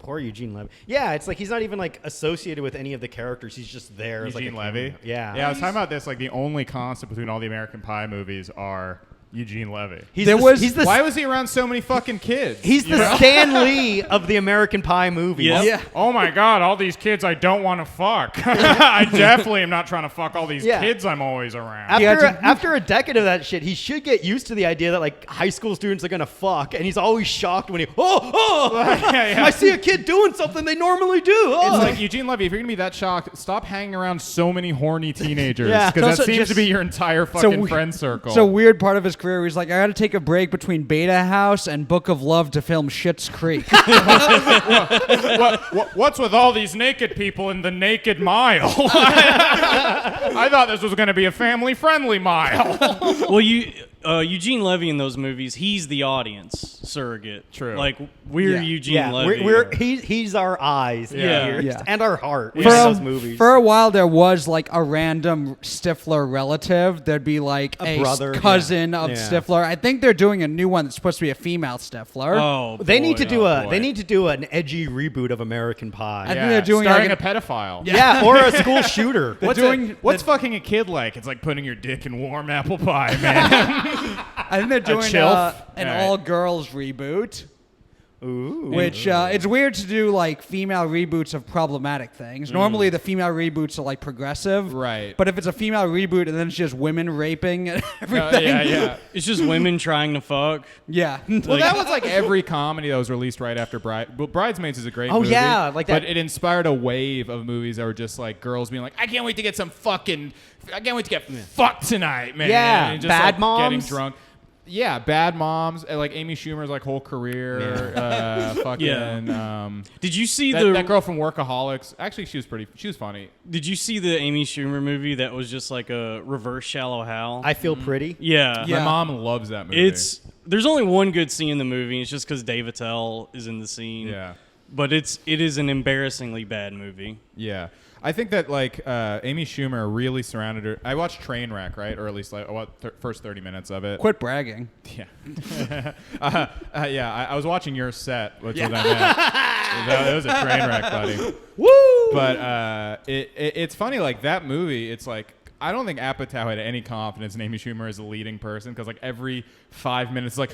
Poor Eugene Levy. Yeah, it's like he's not even like associated with any of the characters. He's just there. Eugene as like Levy? Yeah. Yeah, I was talking about this. Like, the only constant between all the American Pie movies are Eugene Levy. Why was he around so many fucking kids? He's the Stan Lee of the American Pie movies. Yep. Yeah. Oh my God, all these kids I don't want to fuck. I definitely am not trying to fuck all these kids I'm always around. After a decade of that shit, he should get used to the idea that like high school students are gonna fuck, and he's always shocked when I see a kid doing something they normally do. It's like, Eugene Levy, if you're gonna be that shocked, stop hanging around so many horny teenagers. Because that seems to be your entire fucking friend circle. It's a weird part of his career. He's like, I got to take a break between Beta House and Book of Love to film Schitt's Creek. What's with all these naked people in the naked mile? I thought this was going to be a family-friendly mile. Well, Eugene Levy in those movies, he's the audience surrogate. True. Like, we're Eugene Levy. He's our eyes Yeah. and our heart in For those movies. For a while, there was like a random Stifler relative. There'd be like a brother, cousin of Stifler. I think they're doing a new one that's supposed to be a female Stifler. Oh, They need to do boy. They need to do an edgy reboot of American Pie. I think they're doing starring like a pedophile. Yeah, or a school shooter. What's fucking a kid like? It's like putting your dick in warm apple pie, man. I think they're doing chilf? an All right. all-girls reboot. Ooh. Which it's weird to do like female reboots of problematic things. Normally the female reboots are like progressive, Right. But if it's a female reboot and then it's just women raping and everything, yeah. It's just women trying to fuck. yeah. Well, that was like every comedy that was released right after Bridesmaids is a great movie. yeah, like that. But it inspired a wave of movies that were just like girls being like, I can't wait to get fucked tonight, man. Yeah, and just, Bad like, Moms. Getting drunk. Yeah, Bad Moms. And, like Amy Schumer's like whole career. Fucking. Yeah. Did you see that girl from Workaholics? Actually, she was funny. Did you see the Amy Schumer movie that was just like a reverse Shallow Hal? I Feel Pretty. Yeah. Yeah. My mom loves that movie. There's only one good scene in the movie. It's just because Dave Attell is in the scene. Yeah. But it is an embarrassingly bad movie. Yeah. I think that like Amy Schumer really surrounded her. I watched Trainwreck, right? Or at least like first 30 minutes of it. Quit bragging. Yeah. I was watching your set, which was what I meant. It was a train wreck, buddy. Woo! But it's funny, like that movie, it's like, I don't think Apatow had any confidence in Amy Schumer as a leading person because like every 5 minutes, like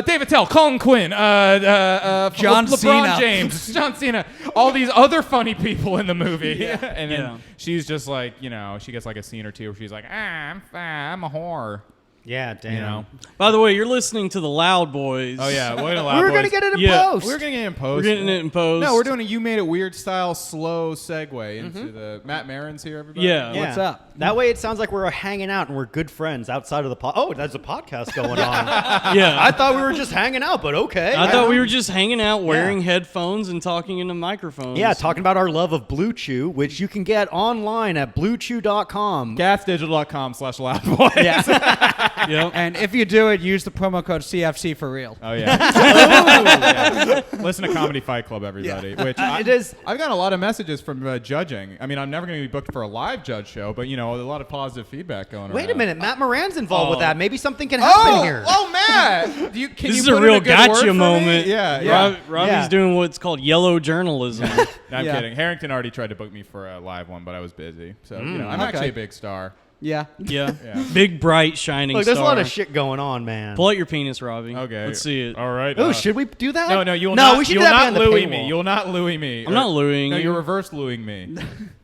Dave Attell, Colin Quinn, John LeBron Cena. James, John Cena, all these other funny people in the movie, and then Yeah. she's just like, she gets like a scene or two where she's like, I'm a whore. Yeah, damn. You know? By the way, you're listening to the Loud Boys. Oh yeah, we're gonna get it in Yeah. post. We're gonna get it in post. We're getting it in post. No, we're doing a You Made It Weird style slow segue into the Matt Maran's here, everybody. Yeah. Yeah. What's up? That way it sounds like we're hanging out and we're good friends outside of the pod. Oh, there's a podcast going on. Yeah. I thought we were just hanging out, but okay. I thought we were just hanging out wearing headphones and talking into microphones. Yeah, talking about our love of Blue Chew, which you can get online at bluechew.com. Gasdigital.com/loudboys. Yeah. Yep. And if you do it, use the promo code CFC for real. Oh yeah. Listen to Comedy Fight Club, everybody. Which It is. I've got a lot of messages from judging. I mean, I'm never going to be booked for a live judge show, but a lot of positive feedback going on. Wait a minute, Matt Moran's involved with that. Maybe something can happen here. Oh, Matt! This is a real gotcha moment. Yeah. Robbie's Yeah. doing what's called yellow journalism. No, I'm Yeah. kidding. Harrington already tried to book me for a live one, but I was busy. So I'm actually a big star. Yeah. Yeah. Yeah. Big, bright, shining Look, there's star. a lot of shit going on, man. Pull out your penis, Robbie. Okay. Let's see it. All right. Oh, should we do that? No, you will no, not. we should you do will that not behind the Louis paywall. me. You will not Louis me. I'm not Louising No, you. you're reverse Louising me.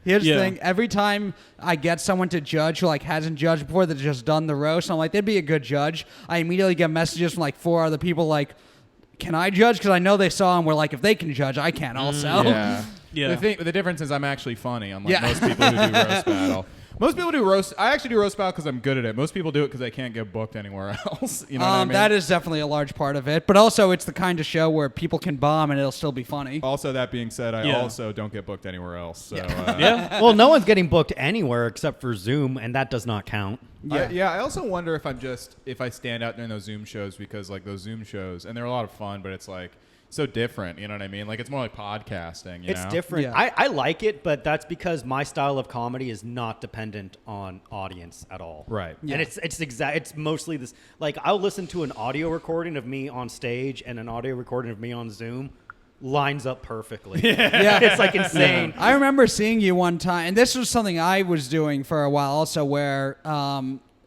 Here's Yeah. the thing. Every time I get someone to judge who like hasn't judged before, that's just done the roast, I'm like, they'd be a good judge. I immediately get messages from like 4 other people like, can I judge? Because I know they saw him. We're like, if they can judge, I can also. Yeah. Yeah. The difference is I'm actually funny, unlike most people who do roast battle. Most people do roast. I actually do roast battle because I'm good at it. Most people do it because they can't get booked anywhere else. You know what I mean? That is definitely a large part of it. But also, it's the kind of show where people can bomb and it'll still be funny. Also, that being said, I Yeah. also don't get booked anywhere else. So, Yeah. Well, no one's getting booked anywhere except for Zoom, and that does not count. I also wonder if I stand out during those Zoom shows because like those Zoom shows, and they're a lot of fun, but it's like so different. You know what I mean? Like it's more like podcasting. It's know? different. Yeah. I like it, but that's because my style of comedy is not dependent on audience at all. Right. And it's mostly this. Like I'll listen to an audio recording of me on stage and an audio recording of me on Zoom. lines up perfectly. Yeah. It's like insane. I remember seeing you one time, and this was something I was doing for a while also, where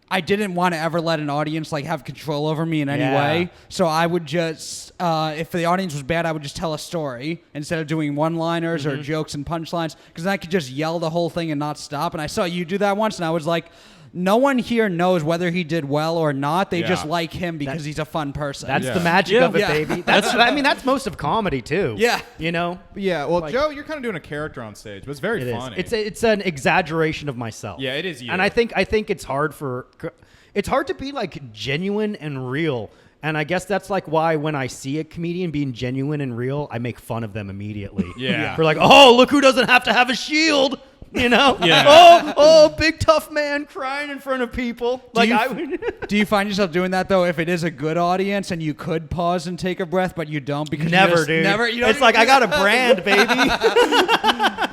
I didn't want to ever let an audience like have control over me in any way. So I would just, if the audience was bad, I would just tell a story instead of doing one-liners or jokes and punchlines, because then I could just yell the whole thing and not stop. And I saw you do that once, and I was like, no one here knows whether he did well or not. They just like him because he's a fun person. That's the magic of it, baby. That's most of comedy too. Yeah. You know? Yeah, well, Joe, you're kind of doing a character on stage, but it's very funny. It's an exaggeration of myself. Yeah, it is you. And I think it's hard to be like genuine and real. And I guess that's like why when I see a comedian being genuine and real, I make fun of them immediately. Yeah. We're like, oh, look who doesn't have to have a shield. You know? Yeah. Oh, big tough man crying in front of people. Do you find yourself doing that though if it is a good audience and you could pause and take a breath, but you don't because dude. Never. You don't it's like I got a brand, baby.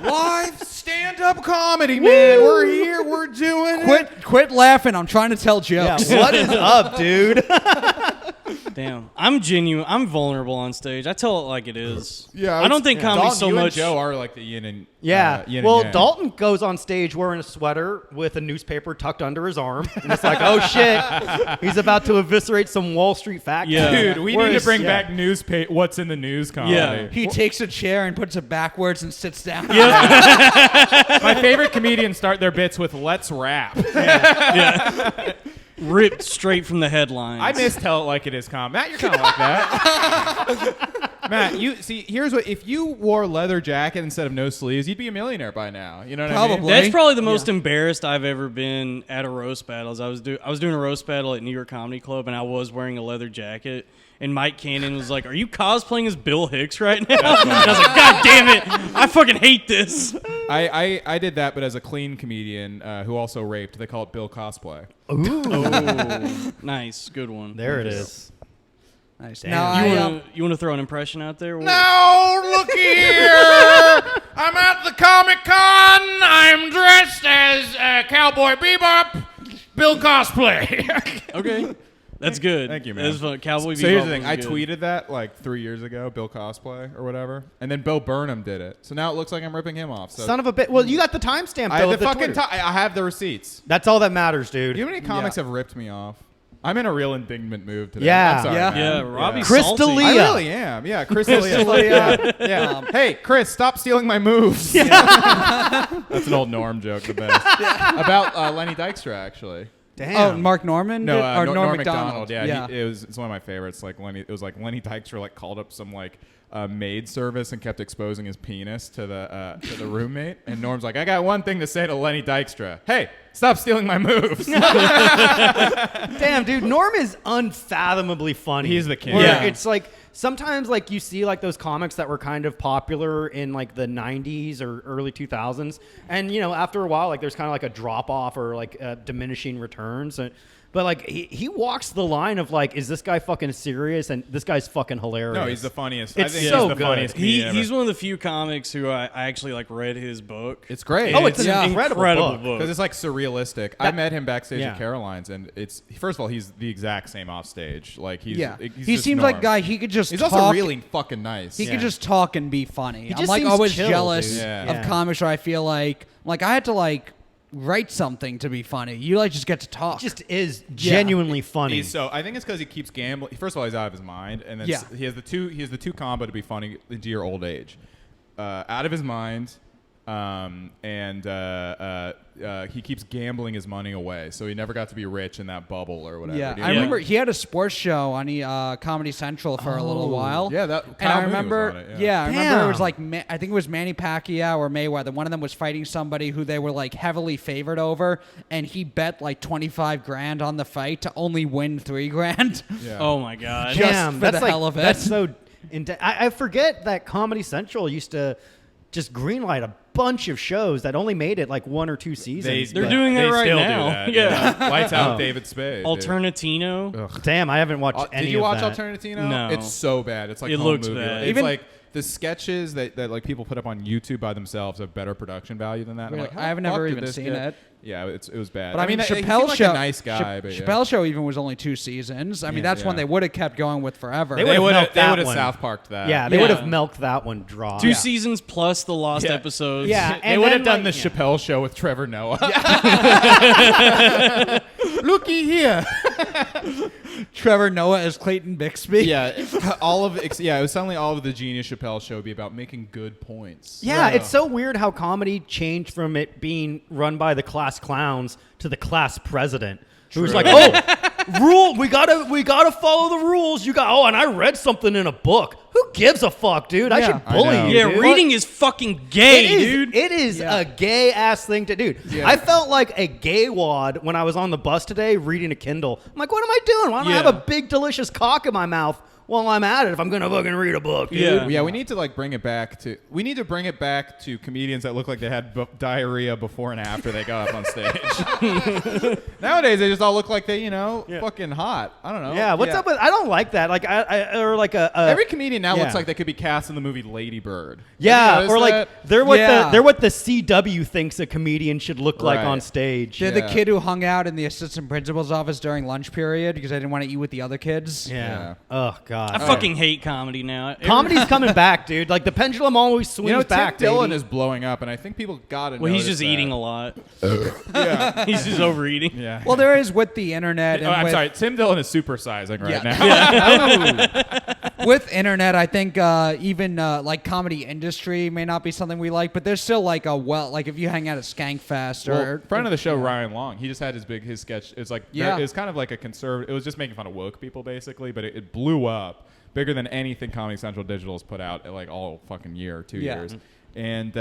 Live stand-up comedy, man. We're here. We're doing it. Quit laughing. I'm trying to tell jokes. Yeah, what is up, dude? Damn, I'm genuine. I'm vulnerable on stage. I tell it like it is. Yeah, I don't think comedy's Dalton, so you much. And Joe are like the yin and yin Well, and yang. Dalton goes on stage wearing a sweater with a newspaper tucked under his arm, and it's like, oh shit, he's about to eviscerate some Wall Street fact. Yeah. Dude, we need to bring back what's in the news comedy. Yeah. He takes a chair and puts it backwards and sits down. My favorite comedians start their bits with "Let's rap." Ripped straight from the headlines. I miss Tell It Like It Is Matt, you're kind of like that. Matt, you see, here's what: if you wore a leather jacket instead of no sleeves, you'd be a millionaire by now. You know what I mean? Probably. That's probably the most embarrassed I've ever been at a roast battle. I was doing a roast battle at New York Comedy Club, and I was wearing a leather jacket. And Mike Cannon was like, "Are you cosplaying as Bill Hicks right now?" And I was like, "God damn it! I fucking hate this." I did that, but as a clean comedian who also raped. They call it Bill Cosplay. Oh, nice, good one. There it is. Nice. Damn. Now, You want to throw an impression out there? No, look here! I'm at the Comic-Con. I'm dressed as Cowboy Bebop, Bill Cosplay. Okay. That's good. Thank you, man. That's fun. Cowboy So here's Bebop the thing. was I good. tweeted that like 3 years ago, Bill Cosplay or whatever, and then Bo Burnham did it. So now it looks like I'm ripping him off. So Son of a bitch. Well, you got the timestamp. I though, have of the fucking. Twitter. I have the receipts. That's all that matters, dude. Do you know how many comics have ripped me off? I'm in a real indignant mood today. Yeah. I'm sorry, Yeah. man. Yeah, Robbie's Chris salty. D'Elia. I really am. Yeah, Chris D'Elia. Yeah. Hey, Chris, stop stealing my moves. That's an old Norm joke, the best. About Lenny Dykstra, actually. Damn. oh, Mark Norman? No, or Norm Norm Macdonald. McDonald. Yeah, it's one of my favorites. Like Lenny, it was like Lenny Dykstra like called up some like maid service and kept exposing his penis to the roommate. And Norm's like, I got one thing to say to Lenny Dykstra. Hey, stop stealing my moves. Damn, dude. Norm is unfathomably funny. He's the king. Where Yeah. It's like sometimes like you see like those comics that were kind of popular in like the 90s or early 2000s. And, you know, after a while, like there's kind of like a drop off or like diminishing returns. But like he walks the line of like, is this guy fucking serious? And this guy's fucking hilarious. No, he's the funniest. It's I think so he's the good. funniest comedian He's ever. one of the few comics who I actually like read his book. It's great. Oh, it's an Yeah. incredible book. because it's like surrealistic. I met him backstage yeah. at Caroline's, and it's first of all, he's the exact same off stage. Like he's Yeah. he's He just seems Norm. like a guy, he could just He's talk. also really fucking nice. He could just talk and be funny. I'm just like seems always chill, jealous dude. Yeah. of Yeah. comics where I feel like I had to like write something to be funny. You like just get to talk. Just is genuinely funny. So I think it's because he keeps gambling. First of all, he's out of his mind, and then Yeah. he has the two combo to be funny into your old age. Out of his mind, and he keeps gambling his money away, so he never got to be rich in that bubble or whatever. Yeah, Do you I know? remember he had a sports show on Comedy Central for a little while. Yeah, that and Kyle I Mooney was remember, on it, I remember it was Damn. like I think it was Manny Pacquiao or Mayweather. One of them was fighting somebody who they were like heavily favored over, and he bet like 25 grand on the fight to only win 3 grand. Yeah. Oh my god. Just Damn, for that's the like, hell of it. That's so. I forget that Comedy Central used to just greenlight a bunch of shows that only made it like 1 or 2 seasons. They're but- doing that They right still now. do that. Yeah. Lights out, Oh. David Spade. dude. Alternatino. Damn, I haven't watched any Did you of watch that. Alternatino? No. It's so bad. It's like It home looks movie. bad. It's Even- like the sketches that like people put up on YouTube by themselves have better production value than that. Really? I'm like, how I haven't the fuck never did even this seen get- it. Yeah, it was bad. But I mean, he seemed Chappelle's like show, a nice guy, but yeah. Chappelle's show even was only 2 seasons. I mean, that's one they would have kept going with forever. They They would milked have that one. South Parked that. Yeah, they Yeah. would have milked that one dry. 2 seasons plus the lost Yeah. episodes. Yeah, They and would then, have done like, the yeah. Chappelle show with Trevor Noah. Looky here. Trevor Noah as Clayton Bixby. Yeah, it was suddenly all of the Genius Chappelle show would be about making good points. Yeah, it's so weird how comedy changed from it being run by the class clowns to the class president, who's like, "Oh, we gotta follow the rules. And I read something in a book. Who gives a fuck, dude? I Yeah. should bully I know. you. Yeah, dude. reading is fucking gay, dude. It is a gay ass thing to do. Yeah. I felt like a gay wad when I was on the bus today reading a Kindle. I'm like, what am I doing? Why don't I have Yeah. a big delicious cock in my mouth while I'm at it if I'm gonna fucking read a book, dude? Yeah. Yeah, we need to bring it back to. We need to bring it back to comedians that look like they had diarrhea before and after they got up on stage. Nowadays, they just all look like they, fucking hot. I don't know. Yeah, what's up with? I don't like that. Like or like a Every comedian now yeah. looks like they could be cast in the movie Lady Bird. yeah, Have you or like noticed they're what Yeah. they're what the CW thinks a comedian should look like Right. on stage. They're Yeah. the kid who hung out in the assistant principal's office during lunch period because I didn't want to eat with the other kids. Yeah. Oh god. I fucking hate comedy now. Comedy's coming back, dude. Like the pendulum always swings You know, back. Tim Dillon baby. is blowing up, and I think people got to. Well, he's just eating a lot. Yeah. He's just overeating. Yeah. Well, there is with the internet. And I'm with, sorry. Tim Dillon is supersizing right Yeah. now. With internet, I think even like comedy industry may not be something we like, but there's still like like if you hang out at Skankfest or Friend of the show, Ryan Long, he just had his sketch. It's like Yeah. it's kind of like a conservative. It was just making fun of woke people basically, but it blew up bigger than anything Comedy Central Digital has put out like all fucking year, 2 Yeah. years. And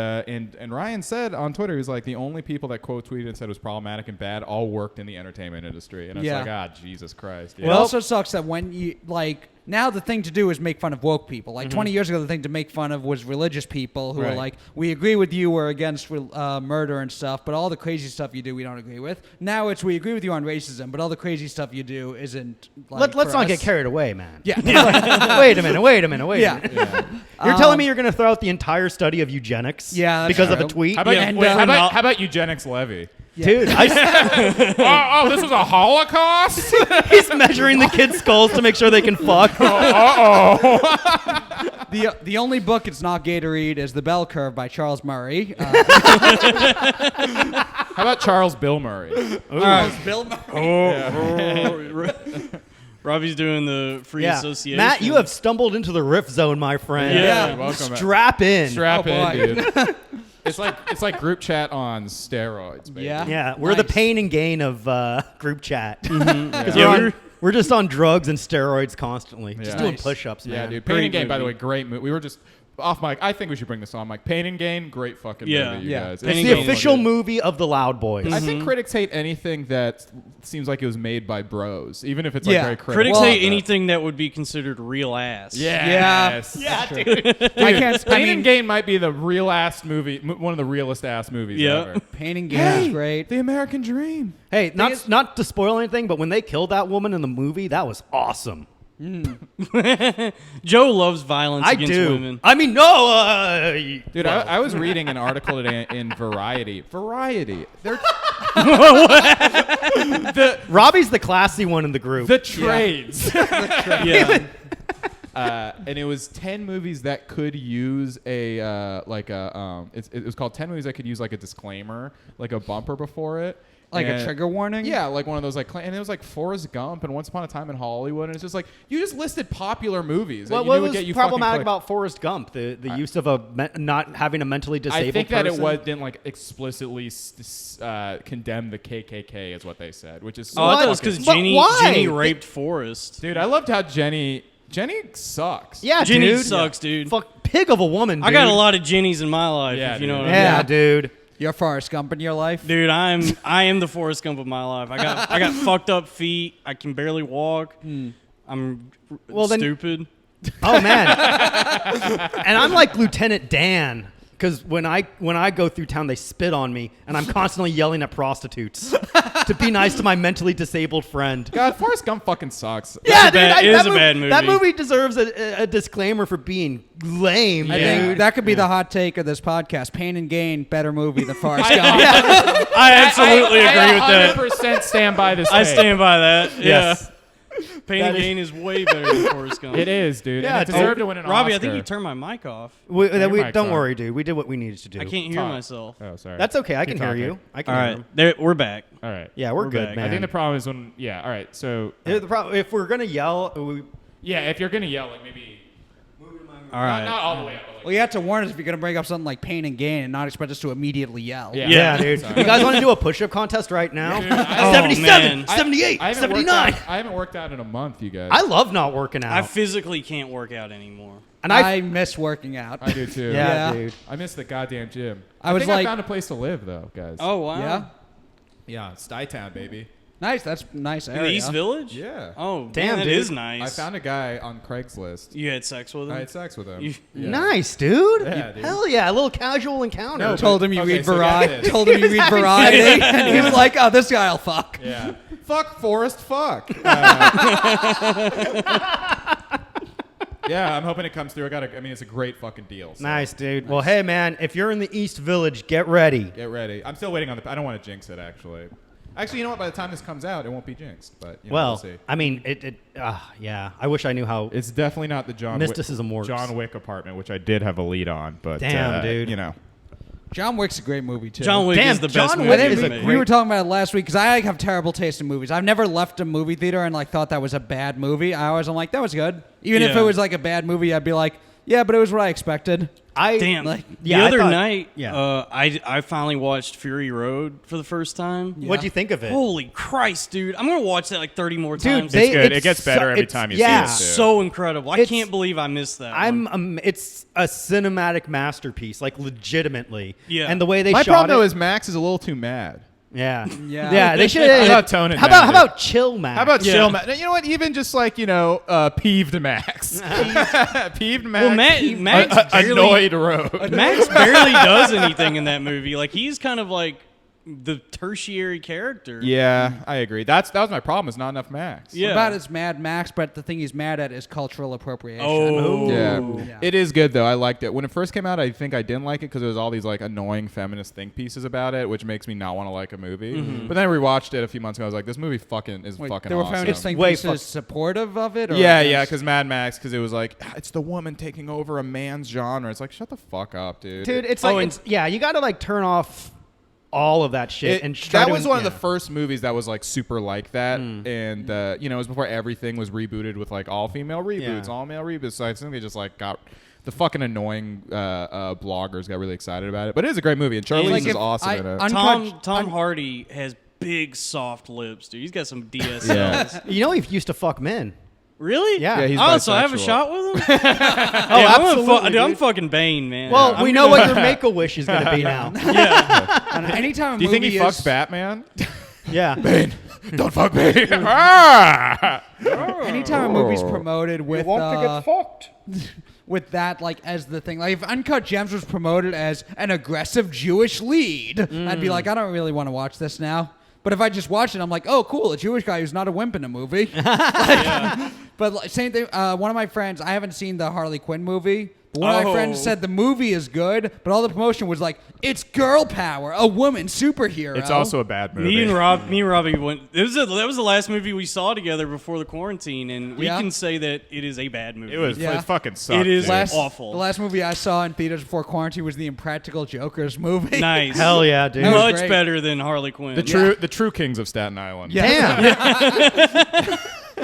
Ryan said on Twitter, he was like, the only people that quote tweeted and said it was problematic and bad all worked in the entertainment industry. And it's Yeah. like, Jesus Christ. It also sucks that when you like now the thing to do is make fun of woke people. Like 20 years ago, the thing to make fun of was religious people who are Right. like, we agree with you, we're against murder and stuff, but all the crazy stuff you do, we don't agree with. Now it's we agree with you on racism, but all the crazy stuff you do isn't. Like, Let's for not us. get carried away, man. Yeah. Wait a minute. Yeah. You're telling me you're going to throw out the entire study of eugenics Yeah, that's because of a true. tweet? How about, Yeah, wait, and, how about eugenics levy? Dude, Oh, this was a Holocaust? he's measuring the kids' skulls to make sure they can fuck. The only book it's not gay to read is The Bell Curve by Charles Murray. How about Charles Bill Murray? Bill Murray. Robbie's doing the free Yeah. association. Matt, you have stumbled into the rift zone, my friend. Yeah. Welcome. Strap in. Strap Oh, in, boy. dude. It's like group chat on steroids, baby. Yeah. Yeah, we're the Nice. pain and gain of group chat. 'Cause Yeah. we're just on drugs and steroids constantly. Just Yeah. doing Nice. push-ups, man. Yeah, dude. Pain Great and Gain, by the way, movie. great movie. We were just off mic. I think we should bring this on mic. Pain and Gain, great fucking Yeah. movie, you Yeah. guys. Pain It's and the Gain. official movie of the Loud Boys. I think critics hate anything that seems like it was made by bros, even if it's like Yeah. very critical. Critics Well, hate anything that would be considered real ass. Yes. yeah, dude. I can't. I Pain mean, and Gain might be the real ass movie, one of the realest ass movies Yeah. ever. Pain and Gain is great. The American Dream. Hey, not to spoil anything, but when they killed that woman in the movie, that was awesome. Joe loves violence I against do. women. I mean, no. Dude, I was reading an article today in Variety. They're Robbie's the classy one in the group. the trades. Yeah. And it was 10 movies that could use a it was called 10 movies that could use like a disclaimer, like a bumper before it. Like a And- trigger warning? Yeah, like one of those and it was like Forrest Gump and Once Upon a Time in Hollywood, and it's just like you just listed popular movies. that What you knew would was get you fucking problematic clicked. about Forrest Gump? The use of not having a mentally disabled I think that person? it didn't like explicitly condemn the KKK is what they said, which is Oh, I thought it so was because But why? Jenny raped Forrest. dude. I loved how Jenny sucks. Yeah, Jenny dude. sucks, dude. Fuck, pig of a woman, dude. I got a lot of Jennies in my life, Yeah, if you know dude. what I mean. Yeah, dude. You're Forrest Gump in your life? Dude, I am the Forrest Gump of my life. I got fucked up feet. I can barely walk. I'm Well, then- stupid. Oh man. And I'm like Lieutenant Dan. because when I go through town, they spit on me, and I'm constantly yelling at prostitutes to be nice to my mentally disabled friend. God, Forrest Gump fucking sucks. Yeah, dude, It is a bad movie. That movie deserves a disclaimer for being lame. I Yeah. think that could be the hot take of this podcast. Pain and Gain, better movie than Forrest Gump. I absolutely agree with that. 100% stand by this. I stand by that. Yes. Yeah. Pain and Gain is way better than Forrest Gump. It is, dude. Yeah, And it deserved to win an Robbie, Oscar. I think you turned my mic off. mic's Don't on. worry, dude. We did what we needed to do. I can't hear Talk. myself. Oh, sorry. That's okay. I Keep can hear talking. you. I can All hear right, him. we're back. All right. Yeah, we're good, back. man. I think the problem is when. Yeah. All right. So. The problem, if we're gonna yell, Yeah. If you're gonna yell, like maybe. All right. Not all the way up. But like, Well, you have to warn us if you're going to bring up something like Pain and Gain and not expect us to immediately yell. Yeah. yeah, dude. Sorry. You guys want to do a push-up contest right now? Dude, I- 77, man. 78, I haven't 79. I haven't worked out in a month, you guys. I love not working out. I physically can't work out anymore. and I miss working out. I do too. yeah, Yeah. dude. I miss the goddamn gym. I was think like- I found a place to live though, guys. Oh wow. Yeah? yeah, it's Town, baby. Nice. That's a nice In area. the East Village? Yeah. Oh, Damn, that dude. is nice. I found a guy on Craigslist. You had sex with him? I had sex with him. You- Yeah. Nice, dude. Yeah, dude. Hell yeah, a little casual encounter. No, Told him you Okay, read so got variety. this. Told him you read variety, and he was like, "Oh, this guy'll fuck." Yeah. Fuck Forrest. Fuck. Yeah, I'm hoping it comes through. I mean, it's a great fucking deal. So Nice, dude. Well, hey, man, if you're in the East Village, get ready. Get ready. I'm still waiting on the. I don't want to jinx it, actually. Actually, you know what? By the time this comes out, it won't be jinxed. But you know, we'll Well, see. I mean, yeah. I wish I knew how. It's definitely not the Mysticism works. John Wick apartment, which I did have a lead on. But Damn, dude. you know, John Wick's a great movie too. John Wick Damn, is the John best Wick movie is ever a made. We were talking about it last week because I have terrible taste in movies. I've never left a movie theater and like thought that was a bad movie. I'm like, that was good. Even if Yeah. it was like a bad movie, I'd be like, yeah, but it was what I expected. Damn. Like, yeah, the I other thought- night, yeah. I finally watched Fury Road for the first time. What'd you think of it? Holy Christ, dude. I'm going to watch that like 30 more Dude, times. It's good. It gets better every it's- time you yeah. see it, too. so incredible. I It's- can't believe I missed that one. It's a cinematic masterpiece, like legitimately. Yeah. And the way they my shot problem though it. is Max is a little too mad. Yeah. Yeah. They should. How about tone it How down, about chill, Max? How about Yeah. chill Max? You know what? Even just like peeved Max, peeved Max. Well, Max barely, annoyed Road. Max barely does anything in that movie. Like, he's kind of like the tertiary character. Yeah, I agree. That was my problem. Is not enough Max. Yeah. What about his Mad Max, but the thing he's mad at is cultural appropriation. Oh. Yeah. Yeah. It is good though. I liked it when it first came out. I think I didn't like it because there was all these like annoying feminist think pieces about it, which makes me not want to like a movie. But then I rewatched it a few months ago. I was like, this movie fucking is Wait, fucking there were awesome. feminist think Wait, pieces supportive of it? Or Yeah, against- because Mad Max, because it was like it's the woman taking over a man's genre. It's like shut the fuck up, dude. Dude, it's Oh, like, and- you got to like turn off all of that shit. It- and try that to- was one of yeah. the first movies that was like super like that, and it was before everything was rebooted with like all female reboots, Yeah. all male reboots. So I think they just like got the fucking annoying bloggers got really excited about it. But it is a great movie, and Charlize Like is if awesome I- in it. Tom Hardy has big soft lips, dude. He's got some DSLs. Yeah. You know, he used to fuck men. Really? Yeah. Yeah, he's Oh, so I have a bisexual. shot with him? absolutely, Dude, I'm dude. fucking Bane, man. Well, I'm we know what your Make-A-Wish is going to be now. And anytime a Do you think movie he is, fucks Batman? Yeah. Don't fuck me. Ah! anytime a movie's promoted with fucked. with that like as the thing, like if Uncut Gems was promoted as an aggressive Jewish lead, I'd be like, I don't really want to watch this now. But if I just watch it, I'm like, oh, cool, a Jewish guy who's not a wimp in a movie. But like, same thing. One of my friends, I haven't seen the Harley Quinn movie. But one of my friends said the movie is good, but all the promotion was like, it's girl power, a woman superhero. It's also a bad movie. Me and Robbie went. That was the last movie we saw together before the quarantine, and we Yeah. can say that it is a bad movie. It was Yeah. it fucking sucked. It is dude. awful. The last movie I saw in theaters before quarantine was the Impractical Jokers movie. Nice. Hell yeah, dude. That was Much great. better than Harley Quinn. the true kings of Staten Island. Damn.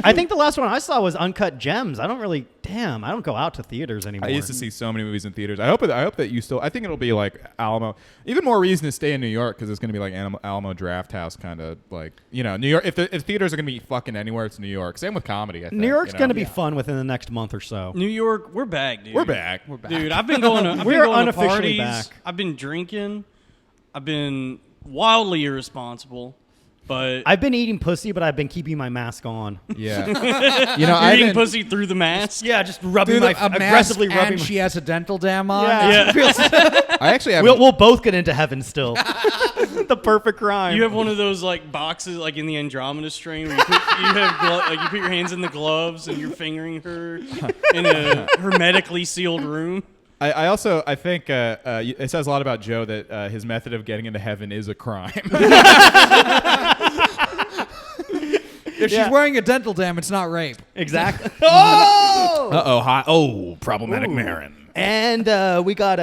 I think the last one I saw was Uncut Gems. I don't go out to theaters anymore. I used to see so many movies in theaters. I hope that you still. I think it'll be like Alamo. Even more reason to stay in New York because it's going to be like Alamo Draft House kind of like New York. If theaters are going to be fucking anywhere, it's New York. Same with comedy. I think, New York's you know? going to be fun within the next month or so. New York, we're back, dude. We're back. Dude, I've been going to, We're to unofficially parties. back. I've been drinking. I've been wildly irresponsible. But I've been eating pussy, but I've been keeping my mask on. Yeah. you're I've eating been, pussy through the mask. Yeah, just rubbing Through my a mask aggressively rubbing. and she has a dental dam on. Yeah. I actually have. We'll both get into heaven still. The perfect crime. You have one of those like boxes like in the Andromeda strain where you put your hands in the gloves and you're fingering her in a hermetically sealed room. I think it says a lot about Joe that his method of getting into heaven is a crime. If she's wearing a dental dam, it's not rape. Exactly. Oh! Uh-oh. Hi. Oh, problematic Maran. And we got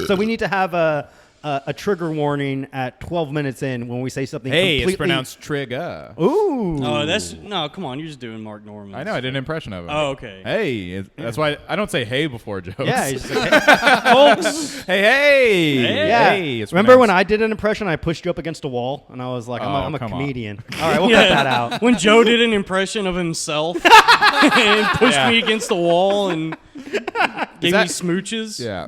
so we need to have a trigger warning at 12 minutes in when we say something completely... it's pronounced trigger. Ooh. Oh, come on, you're just doing Mark Norman. I know, I did an impression of him. Oh, okay. Hey, that's why I don't say hey before jokes. Yeah, he's just like, folks. hey. Yeah. Hey, it's Remember when pronounced- I did an impression? I pushed you up against a wall, and I was like, I'm a come on. comedian. All right, we'll cut that out. When Joe did an impression of himself and pushed me against the wall and gave me smooches. Yeah.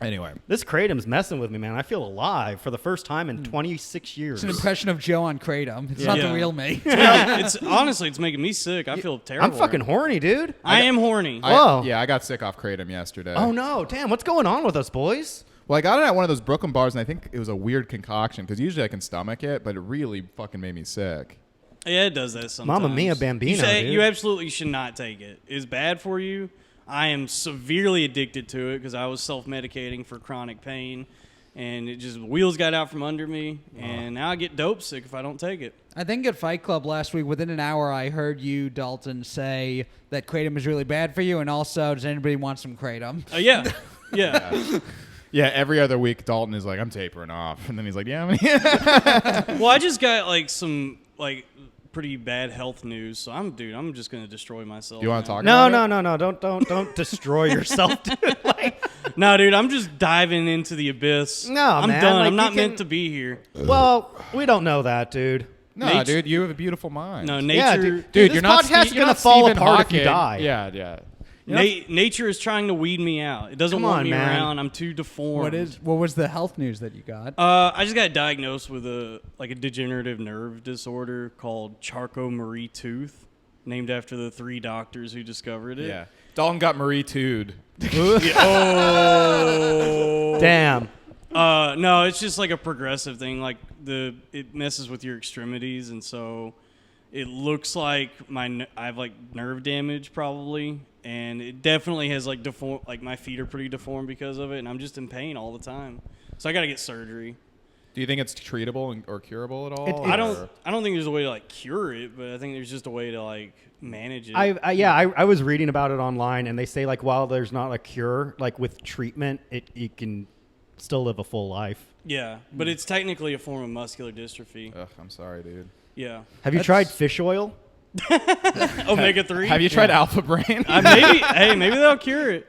Anyway. This kratom's messing with me, man. I feel alive for the first time in 26 years. It's an impression of Joe on kratom. It's not the Yeah. real me. It's honestly, it's making me sick. I feel terrible. I'm fucking horny, dude. I am horny. Whoa. I got sick off kratom yesterday. Oh, no. Damn, what's going on with us, boys? Well, I got it at one of those Brooklyn bars, and I think it was a weird concoction because usually I can stomach it, but it really fucking made me sick. Yeah, it does that sometimes. Mamma mia, Bambino, dude. You absolutely should not take it. It's bad for you. I am severely addicted to it because I was self-medicating for chronic pain, and it just wheels got out from under me, and now I get dope sick if I don't take it. I think at Fight Club last week, within an hour, I heard you, Dalton, say that kratom is really bad for you, and also, does anybody want some kratom? Yeah. Yeah, every other week Dalton is like, I'm tapering off, and then he's like, yeah, Well, I just got like some like pretty bad health news, so I'm just gonna destroy myself. Do you want to talk No, about it? don't destroy yourself, dude. No, dude, I'm just diving into the abyss. No, I'm man, done. like, I'm not you can- meant to be here. Well, we don't know that, dude. No, Nature- dude, you have a beautiful mind. No, Yeah, nature. dude, Dude, this you're not podcast is you're gonna not fall Stephen apart if you Hawking. die. Yeah. Nature is trying to weed me out. It doesn't Come want on, me man. around. I'm too deformed. What was the health news that you got? I just got diagnosed with a degenerative nerve disorder called Charcot-Marie tooth, named after the 3 doctors who discovered it. Yeah. Dalton got Marie Tude. Oh. Damn. No, it's just like a progressive thing. Like it messes with your extremities, and so it looks like I have like nerve damage probably, and it definitely has like like my feet are pretty deformed because of it, and I'm just in pain all the time. So I got to get surgery. Do you think it's treatable or curable at all? I don't think there's a way to like cure it, but I think there's just a way to like manage it. I was reading about it online, and they say like while there's not a cure, like with treatment, you can still live a full life. Yeah, but it's technically a form of muscular dystrophy. Ugh, I'm sorry, dude. Yeah. Have you tried fish oil? Omega-3? Have you tried Alpha Brain? Maybe they'll cure it.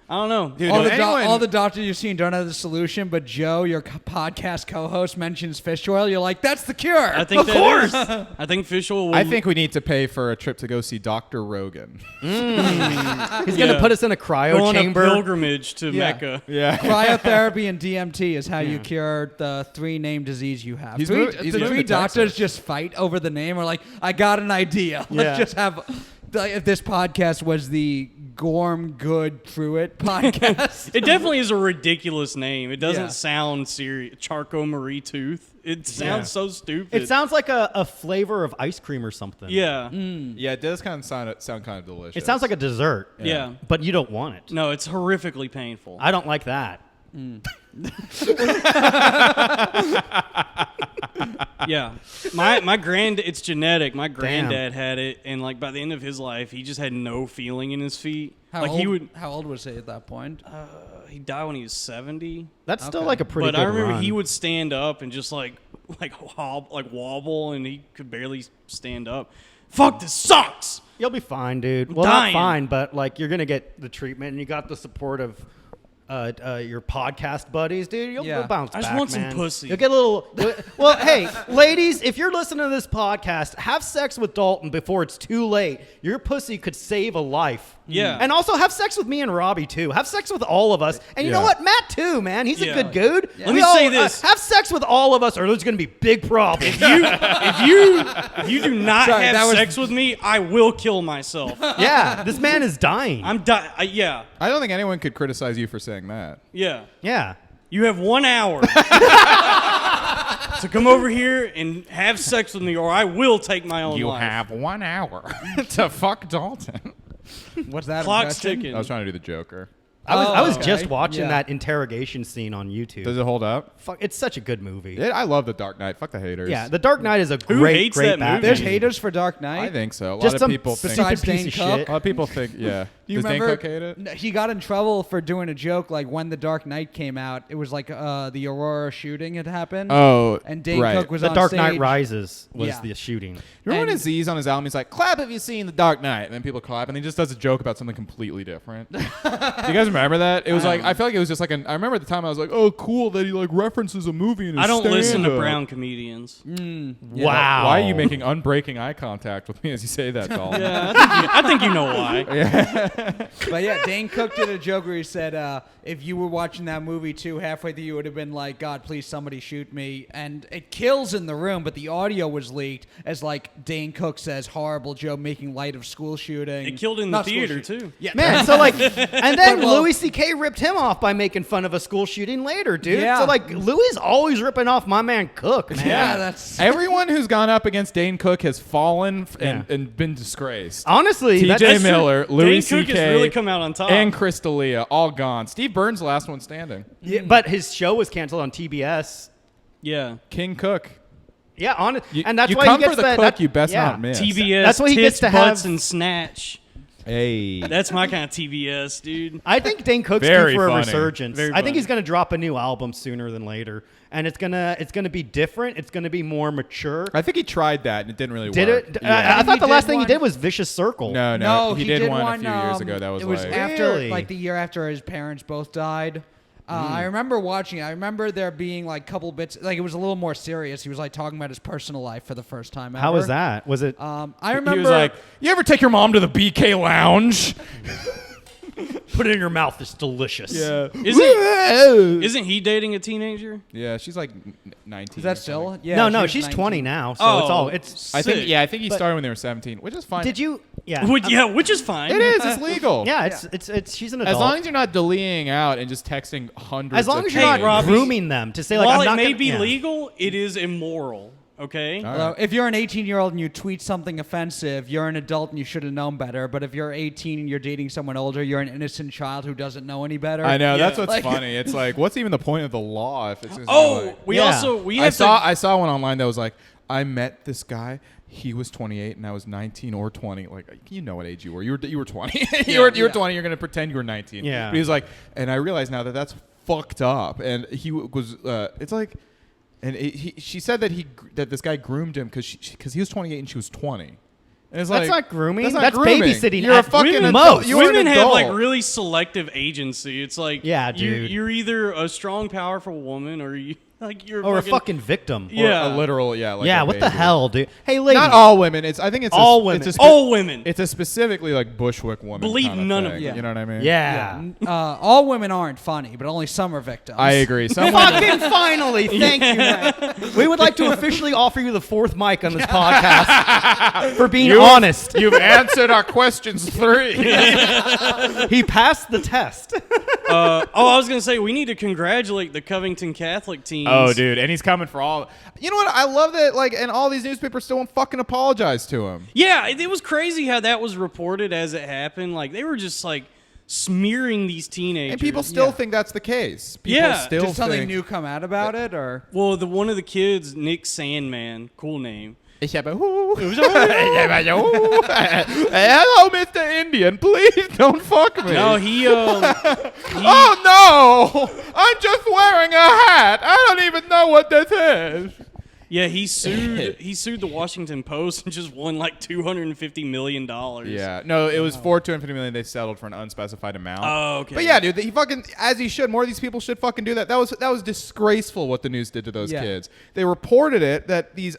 I don't know. Dude, all the doctors you've seen don't have the solution, but Joe, your podcast co-host, mentions fish oil. You're like, that's the cure. I think Of course. I think fish oil will I think we need to pay for a trip to go see Dr. Rogan. He's gonna put us in a cryo go on chamber. a pilgrimage to Mecca. Yeah. Cryotherapy and DMT is how you cure the 3 named disease you have. He's The moving to 3 doctors Texas. just fight over the name. Or like, I got an idea. Yeah. Let's just have. If this podcast was the Gorm Good Pruitt podcast. It definitely is a ridiculous name. It doesn't Yeah. sound serious. Charcot-Marie tooth. It sounds so stupid. It sounds like a flavor of ice cream or something. Yeah. Yeah, it does kind of sound kind of delicious. It sounds like a dessert. Yeah. But you don't want it. No, it's horrifically painful. I don't like that. Yeah. It's genetic. My granddad had it, and like by the end of his life, he just had no feeling in his feet. How old was he at that point? He died when he was 70. That's still Okay. like a pretty But good I remember run. he would stand up and just like wobble, and he could barely stand up. Fuck, this sucks. You'll be fine, dude. Well, dying. not fine, but like you're gonna get the treatment, and you got the support of your podcast buddies, dude, you'll bounce back. I just want some man. pussy. You'll get a little. Well, hey, ladies, if you're listening to this podcast, have sex with Dalton before it's too late. Your pussy could save a life. Yeah. And also have sex with me and Robbie too. Have sex with all of us. And you know what? Matt too, man. He's a good dude. Let me say this. Have sex with all of us or there's going to be big problems. If you do not have sex with me, I will kill myself. Yeah. This man is dying. I'm dying. Yeah. I don't think anyone could criticize you for saying that. Yeah. Yeah. You have 1 hour to come over here and have sex with me, or I will take my own life. You have 1 hour to fuck Dalton. What's that? Clock's impression? ticking. I was trying to do the Joker. I was okay. just watching Yeah. that interrogation scene on YouTube. Does it hold up? Fuck, it's such a good movie. I love The Dark Knight. Fuck the haters. Yeah, The Dark Knight is a Who great, hates great that movie? Batman. There's haters for Dark Knight. I think so. A lot Just of some people think. besides stupid Dane piece of Cook? shit. A lot of people think. Yeah. Do you Does Dane remember? Cook hate it? He got in trouble for doing a joke like when The Dark Knight came out. It was like the Aurora shooting had happened. Oh, and Dane right. Cook was The on Dark stage. Knight Rises was Yeah. the shooting. Remember when And- Aziz on his album, he's like, clap if you've seen The Dark Knight. And then people clap, and he just does a joke about something completely different. Do you guys remember that? It was like, I feel like it was just like I remember at the time I was like, oh, cool that he like references a movie in his I don't listen to stand-up. brown comedians. Wow. Why are you making unbreaking eye contact with me as you say that, Dalton? Yeah, I think you know why. But yeah, Dane Cook did a joke where he said, if you were watching that movie too, halfway through you would have been like, God, please somebody shoot me. And it kills in the room, but the audio was leaked as like Dane Cook says, horrible Joe making light of school shooting. It killed in the Not school theater, shooting. too. Yeah, Man, so like, and then But, well- Louis C.K. ripped him off by making fun of a school shooting later, dude. Yeah. So like, Louis is always ripping off my man Cook, man. Yeah, that's Everyone who's gone up against Dane Cook has fallen Yeah. and been disgraced. Honestly, TJ that's true. Miller, Louis Dane Cook C.K. has really come out on top. and Chris D'Elia, all gone. Steve Burns, the last one standing. yeah, but his show was canceled on TBS. Yeah. King Cook. Yeah, You, and that's you why come he gets for the that, cook, that- you best yeah. not miss. TBS, That's what he tits, gets to butts, have- and snatch. Hey. That's my kind of TBS, dude. I think Dane Cook's Very due for a funny. resurgence. Very I think funny. he's gonna drop a new album sooner than later, and it's gonna be different. It's gonna be more mature. I think he tried that and it didn't really Did work. it? Yeah. I thought He the last did thing he one- did was Vicious Circle. No, he did did one a few years ago. That was it was like after Really? like the year after his parents both died. I remember watching it. I remember there being like couple bits, like it was a little more serious. He was like talking about his personal life for the first time ever. How was that? Was it? I remember he was like, "You ever take your mom to the BK Lounge?" Put it in your mouth. It's delicious. Isn't he dating a teenager? Yeah, she's like 19. is that or something. still? Yeah, no, she was she's 19. 20 now. So Oh. it's all. It's. I think. Sick. Yeah, I think he But- started when they were 17, which is fine. Did you? Yeah. Which is fine. It is. It's legal. Yeah. It's. She's an adult. As long as you're not deleting out and just texting hundreds. As long of as you're Hey, not kids. Robbie, grooming them to say like While I'm not it may gonna- be yeah. legal, it is immoral. Okay. All right. Although, if you're an 18-year-old and you tweet something offensive, you're an adult and you should have known better. But if you're 18 and you're dating someone older, you're an innocent child who doesn't know any better. I know Yeah. that's what's Like- funny. It's like, what's even the point of the law if it's just Oh, like, we Yeah. also we I have saw one online that was like, I met this guy. He was 28 and I was 19 or 20. Like, you know what age you were. You were 20. you were 20. You're gonna pretend you were 19. Yeah. But he was like, and I realize now that that's fucked up. And he was. It's like, and she said that this guy groomed him because he was 28 and she was 20. And it's That's like, not grooming. That's, not That's grooming. babysitting. You're a at fucking women- adult. most. You were women an have like adult. really selective agency. It's like Yeah, dude. you're either a strong, powerful woman or you like you're Or a fucking victim. Yeah. Or a literal, yeah. Like yeah. a What the baby. hell, dude? Hey, ladies. Not all women. I think it's All a, women. It's a all women. It's a specifically like Bushwick woman. Believe kinda none of thing, them. You know what I mean? Yeah. All women aren't funny, but only some are victims. I agree. Some women, Fucking finally, thank you, Matt. We would like to officially offer you the fourth mic on this podcast for being honest. You've answered our questions 3. He passed the test. I was gonna say we need to congratulate the Covington Catholic teams. Oh, dude, and he's coming for all. You know what? I love that. Like, and all these newspapers still won't fucking apologize to him. Yeah, it was crazy how that was reported as it happened. Like they were just like smearing these teenagers. And people still Yeah. think that's the case. People Yeah. still Did something think, new come out about it, or Well, one of the kids, Nick Sandman, cool name. Hello, Mr. Indian. Please don't fuck me. No, he Oh no! I'm just wearing a hat. I don't even know what this is. Yeah, he sued the Washington Post and just won like $250 million. Yeah, no, it was for $250 million. They settled for an unspecified amount. Oh, okay. But yeah, dude, he fucking, as he should. More of these people should fucking do that. That was disgraceful what the news did to those kids. They reported it that these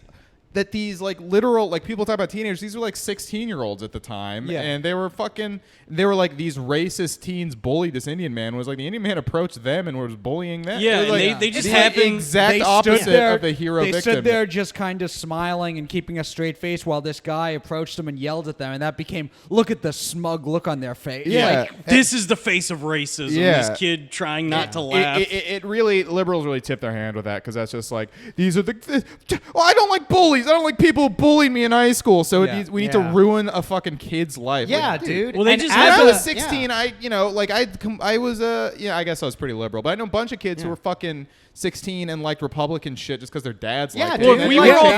like literal, like, people talk about teenagers, these were like 16-year-olds at the time, and they were like these racist teens bullied this Indian man. Was like the Indian man approached them and was bullying them. Yeah, like, and they just the happened. exact opposite of the hero They victim. stood there just kind of smiling and keeping a straight face while this guy approached them and yelled at them, and that became, look at the smug look on their face. Yeah. Like, This is the face of racism. Yeah. This kid trying not to laugh. It really, liberals really tip their hand with that, because that's just like, these are well, I don't like bullies. I don't like people who bullied me in high school. So we need to ruin a fucking kid's life. Yeah, Like, dude. Well, they And just as When I a- was 16, I was I guess I was pretty liberal, but I know a bunch of kids who were fucking 16 and liked Republican shit just because their dads liked dude. it. Well, And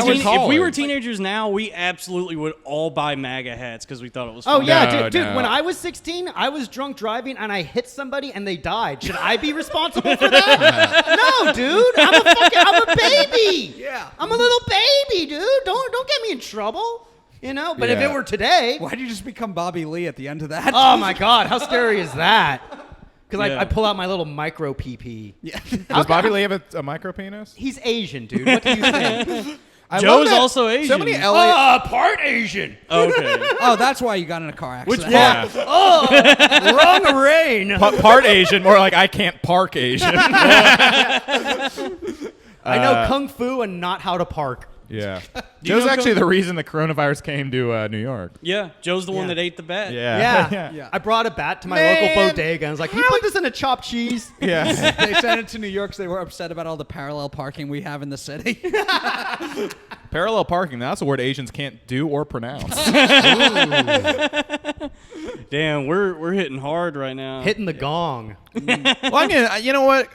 if like, we were teenagers now, we absolutely would all buy MAGA hats because we thought it was Oh fun. yeah, dude. No. When I was 16, I was drunk driving and I hit somebody and they died. Should I be responsible for that? No, dude. I'm a baby. Yeah. I'm a little baby, dude. Don't get me in trouble. You know. But if Yeah. it were today, why'd you just become Bobby Lee at the end of that? oh my God, how scary is that? Because Yeah. I pull out my little micro PP. Yeah. does Bobby Lee have a micro penis? He's Asian, dude. What do you think? I Joe's love that also Asian. So many LA. Part Asian. Okay. Oh, that's why you got in a car accident. Wrong rain. Part Asian, more like I can't park Asian. I know kung fu and not how to park. Yeah. you Joe's know actually Coke? the reason the coronavirus came to New York. Yeah, Joe's the one Yeah. that ate the bat. Yeah. Yeah. I brought a bat to my Man. local bodega and was like, can you put this in a chopped cheese? Yeah. They sent it to New York because they were upset about all the parallel parking we have in the city. Parallel parking, that's a word Asians can't do or pronounce. Damn, we're hitting hard right now. Hitting the gong. Well, I mean, you know what?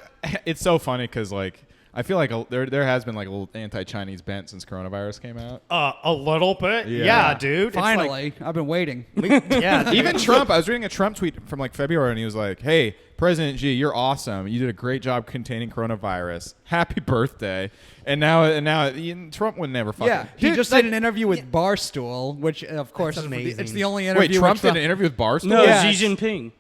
It's so funny because, like, I feel like there has been, like, a little anti-Chinese bent since coronavirus came out. A little bit. Yeah. Yeah, dude. It's like- Finally, I've been waiting. yeah. Even Trump, I was reading a Trump tweet from, like, February, and he was like, hey, President Xi, you're awesome. You did a great job containing coronavirus. Happy birthday. And now Trump would never fucking... Yeah, he Dude, just like- did an interview with Barstool, which of course That's is amazing. it's the only Wait, interview. Trump with did an interview with Barstool? No, Yeah. Xi Jinping.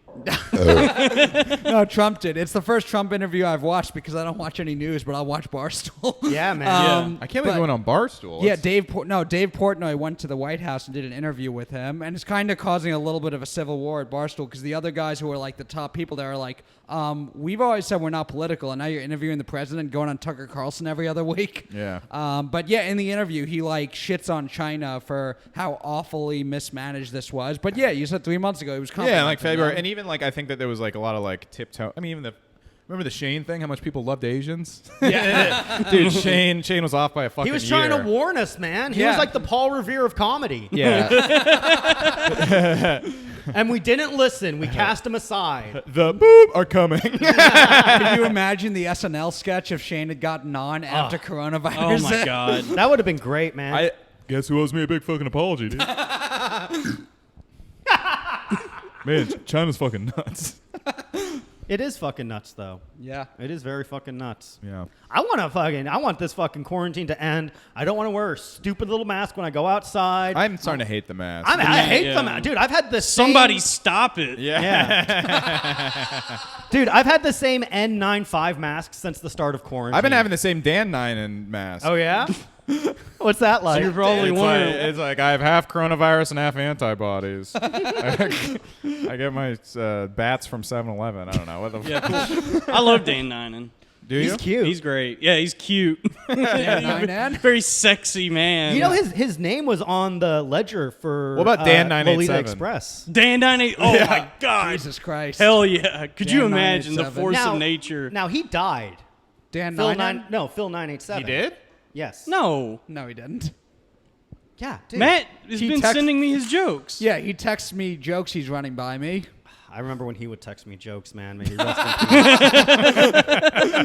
No, Trump did. It's the first Trump interview I've watched because I don't watch any news, but I'll watch Barstool. Yeah, man. I can't believe but- he went on Barstool. Yeah, That's- Dave Portnoy went to the White House and did an interview with him, and it's kind of causing a little bit of a civil war at Barstool because the other guys who are like the top people there are like, we've always said we're not political, and now you're interviewing the president, going on Tucker Carlson every other week. Yeah. But yeah, in the interview, he like shits on China for how awfully mismanaged this was. But yeah, you said 3 months ago it was Yeah, like complimenting February. them. And even, like, I think that there was, like, a lot of, like, tiptoe. I mean, even remember the Shane thing? How much people loved Asians? Yeah. Dude, Shane was off by a fucking He was trying year. to warn us, man. He Yeah. was like the Paul Revere of comedy. Yeah. And we didn't listen. We cast him aside. The boop are coming. Can you imagine the SNL sketch if Shane had gotten on after coronavirus? Oh my God. That would have been great, man. I guess who owes me a big fucking apology, dude? Man, China's fucking nuts. It is fucking nuts, though. Yeah. It is very fucking nuts. Yeah. I want this fucking quarantine to end. I don't want to wear a stupid little mask when I go outside. I'm starting to hate the mask. I hate Yeah. them. Dude, I've had the Somebody same... stop it. Yeah. Dude, I've had the same N95 mask since the start of quarantine. I've been having the same Dan 9 mask. Oh, yeah? What's that like? You're probably It's one. like, I have half coronavirus and half antibodies. I get my bats from 7-Eleven. I don't know. What the Yeah, fuck? cool. I love Dan Ninen. Do you? He's cute. He's great. Yeah, he's cute. Dan? Very sexy man. You know, his name was on the ledger for What about Dan 987? Lolita Express. Dan 98. Oh my God. Jesus Christ. Hell yeah. Could Dan you imagine the 987. force Now- of nature? Now, he died. Dan Phil 9? Phil 987. He did? Yes. No. No, he didn't. Yeah, dude. Matt has He been text- sending me his jokes. Yeah, he texts me jokes he's running by me. I remember when he would text me jokes, man. May he rest in peace.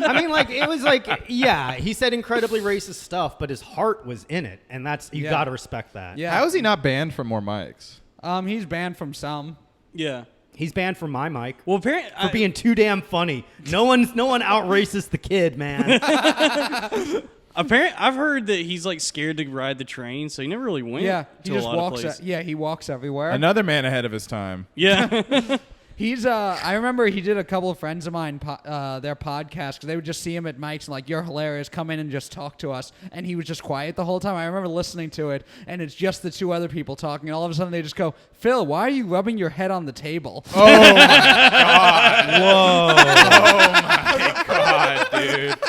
I mean, like, it was like, yeah, he said incredibly racist stuff, but his heart was in it, and that's you Yeah. got to respect that. Yeah. How is he not banned from more mics? He's banned from some. Yeah. He's banned from my mic Well, apparently, for being too damn funny. No one out racist the kid, man. Apparently, I've heard that he's like scared to ride the train, so he never really went. Yeah, he to just a lot of walks. places. He walks everywhere. Another man ahead of his time. Yeah. He's I remember he did a couple of friends of mine their podcast because they would just see him at Mike's and like, you're hilarious, come in and just talk to us, and he was just quiet the whole time. I remember listening to it, and it's just the two other people talking, and all of a sudden they just go, Phil, why are you rubbing your head on the table? Oh my god! Whoa! Oh my god, dude!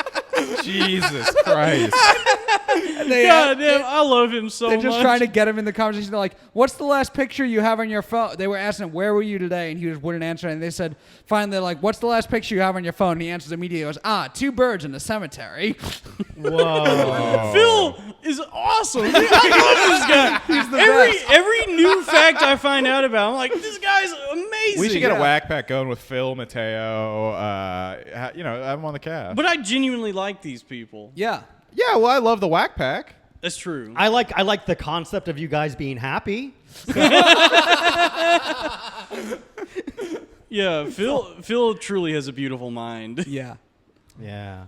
Jesus Christ! God damn, I love him so much. They're just trying to get him in the conversation. They're like, what's the last picture you have on your phone? They were asking him, where were you today? And he just wouldn't answer. And they said, finally, they're like, what's the last picture you have on your phone? And he answers immediately. He goes, 2 birds in a cemetery. Whoa. Phil is awesome. I love this guy. He's the best. Every new fact I find out about, I'm like, this guy's amazing. We should get a whack pack going with Phil, Mateo. Have him on the cast. But I genuinely like these people. Yeah. Yeah, well, I love the whack pack. That's true. I like the concept of you guys being happy. Yeah, Phil truly has a beautiful mind. Yeah. Yeah.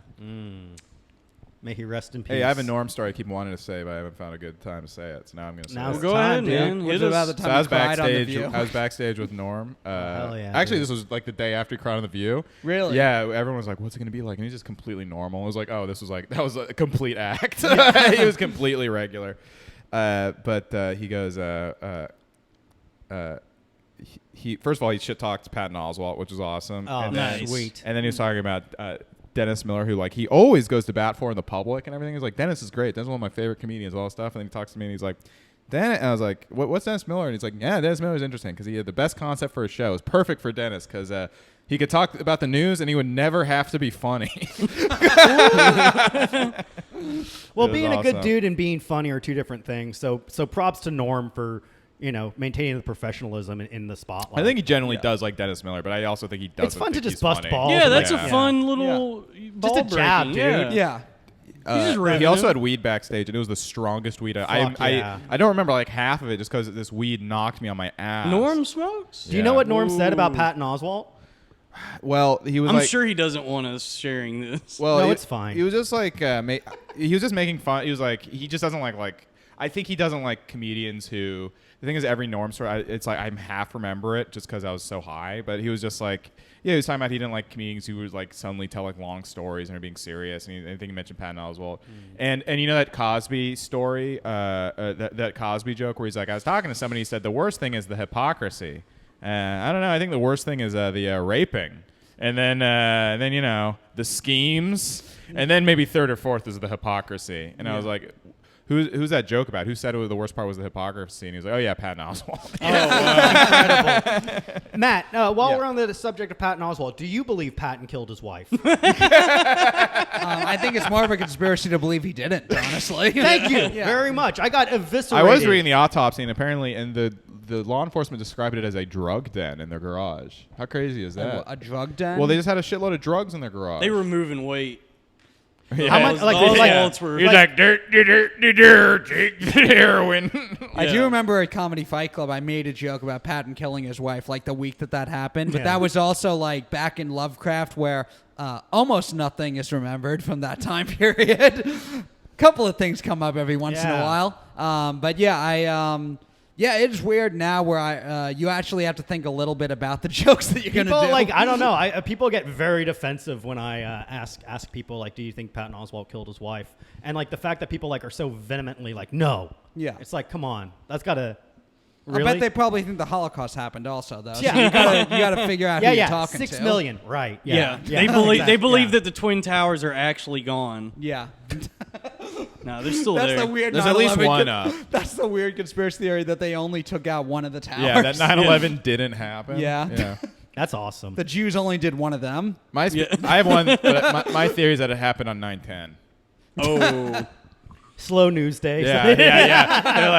May he rest in peace. Hey, I have a Norm story I keep wanting to say, but I haven't found a good time to say it. So now I'm going to say Now's it. the Go time, ahead, dude. man. Was Hit it about us. the So time I was you cried on The backstage. View? I was backstage with Norm. hell yeah, Actually, dude. this was like the day after he cried on The View. Really? Yeah. Everyone was like, "What's it gonna be like?" And he's just completely normal. It was like, "Oh, this was like that was a complete act." He was completely regular. But he goes, he first of all he shit talked Patton Oswalt, which was awesome. Oh, and then, nice. Sweet. And then he was talking about Dennis Miller, who like he always goes to bat for in the public and everything. He's like, Dennis is great. Dennis is one of my favorite comedians, all that stuff. And then he talks to me and he's like, Dennis. And I was like, what's Dennis Miller? And he's like, yeah, Dennis Miller is interesting because he had the best concept for a show. It was perfect for Dennis because he could talk about the news and he would never have to be funny. Well, It was being a good awesome. dude and being funny are two different things. So props to Norm for maintaining the professionalism in the spotlight. I think he generally does like Dennis Miller, but I also think he doesn't. It's fun to think just he's bust funny. balls. Yeah, that's Yeah. a fun little ball Just a jab, breaking. dude. Yeah. just ripping He also him. had weed backstage, and it was the strongest weed. Fuck yeah. I don't remember like half of it just because this weed knocked me on my ass. Norm smokes? Do you know what Norm said about Ooh. Patton Oswalt? Well, he was. I'm like, sure he doesn't want us sharing this. Well, No, he- it's fine. He was just like he was just making fun. He was like he just doesn't like. I think he doesn't like comedians who. The thing is, every Norm story, it's like I'm half remember it just because I was so high. But he was just like, he was talking about he didn't like comedians who would like suddenly tell like long stories and are being serious. And I think he mentioned Patton Oswalt. And you know that Cosby story, that Cosby joke where he's like, I was talking to somebody, he said the worst thing is the hypocrisy. I don't know. I think the worst thing is the raping. And then the schemes, and then maybe third or fourth is the hypocrisy. And I was like, who's that joke about? Who said the worst part was the hypocrisy? And he was like, oh yeah, Patton Oswalt. Incredible. Matt, while Yeah. we're on the subject of Patton Oswalt, do you believe Patton killed his wife? I think it's more of a conspiracy to believe he didn't, honestly. Thank you Yeah. very much. I got eviscerated. I was reading the autopsy, and apparently, the law enforcement described it as a drug den in their garage. How crazy is that? A drug den? Well, they just had a shitload of drugs in their garage. They were moving weight. How much? Like, Those like, bullets were. He's like, dirt, take the heroin. I Yeah. do remember at Comedy Fight Club, I made a joke about Patton killing his wife like the week that happened. But Yeah. that was also like back in Lovecraft where almost nothing is remembered from that time period. Couple of things come up every once in a Yeah. while. But yeah, yeah, it's weird now where you actually have to think a little bit about the jokes that you're going to people do. like I don't know. People get very defensive when I ask people like, do you think Patton Oswalt killed his wife? And like the fact that people like are so vehemently like, no. Yeah. It's like, come on, that's gotta. I Really? bet they probably think the Holocaust happened also, though. Yeah. So you gotta figure out yeah, who you're yeah, talking 6 to. million, right? Yeah, Yeah, they believe exactly. believe Yeah. that the Twin Towers are actually gone. Yeah. No, they're still That's there. the weird There's at least 9/11 one up. That's the weird conspiracy theory that they only took out one of the towers. Yeah, that 9/11 didn't happen. Yeah. That's awesome. The Jews only did one of them. I have one. But my theory is that it happened on 9/10. Oh, Slow news day. Yeah. They're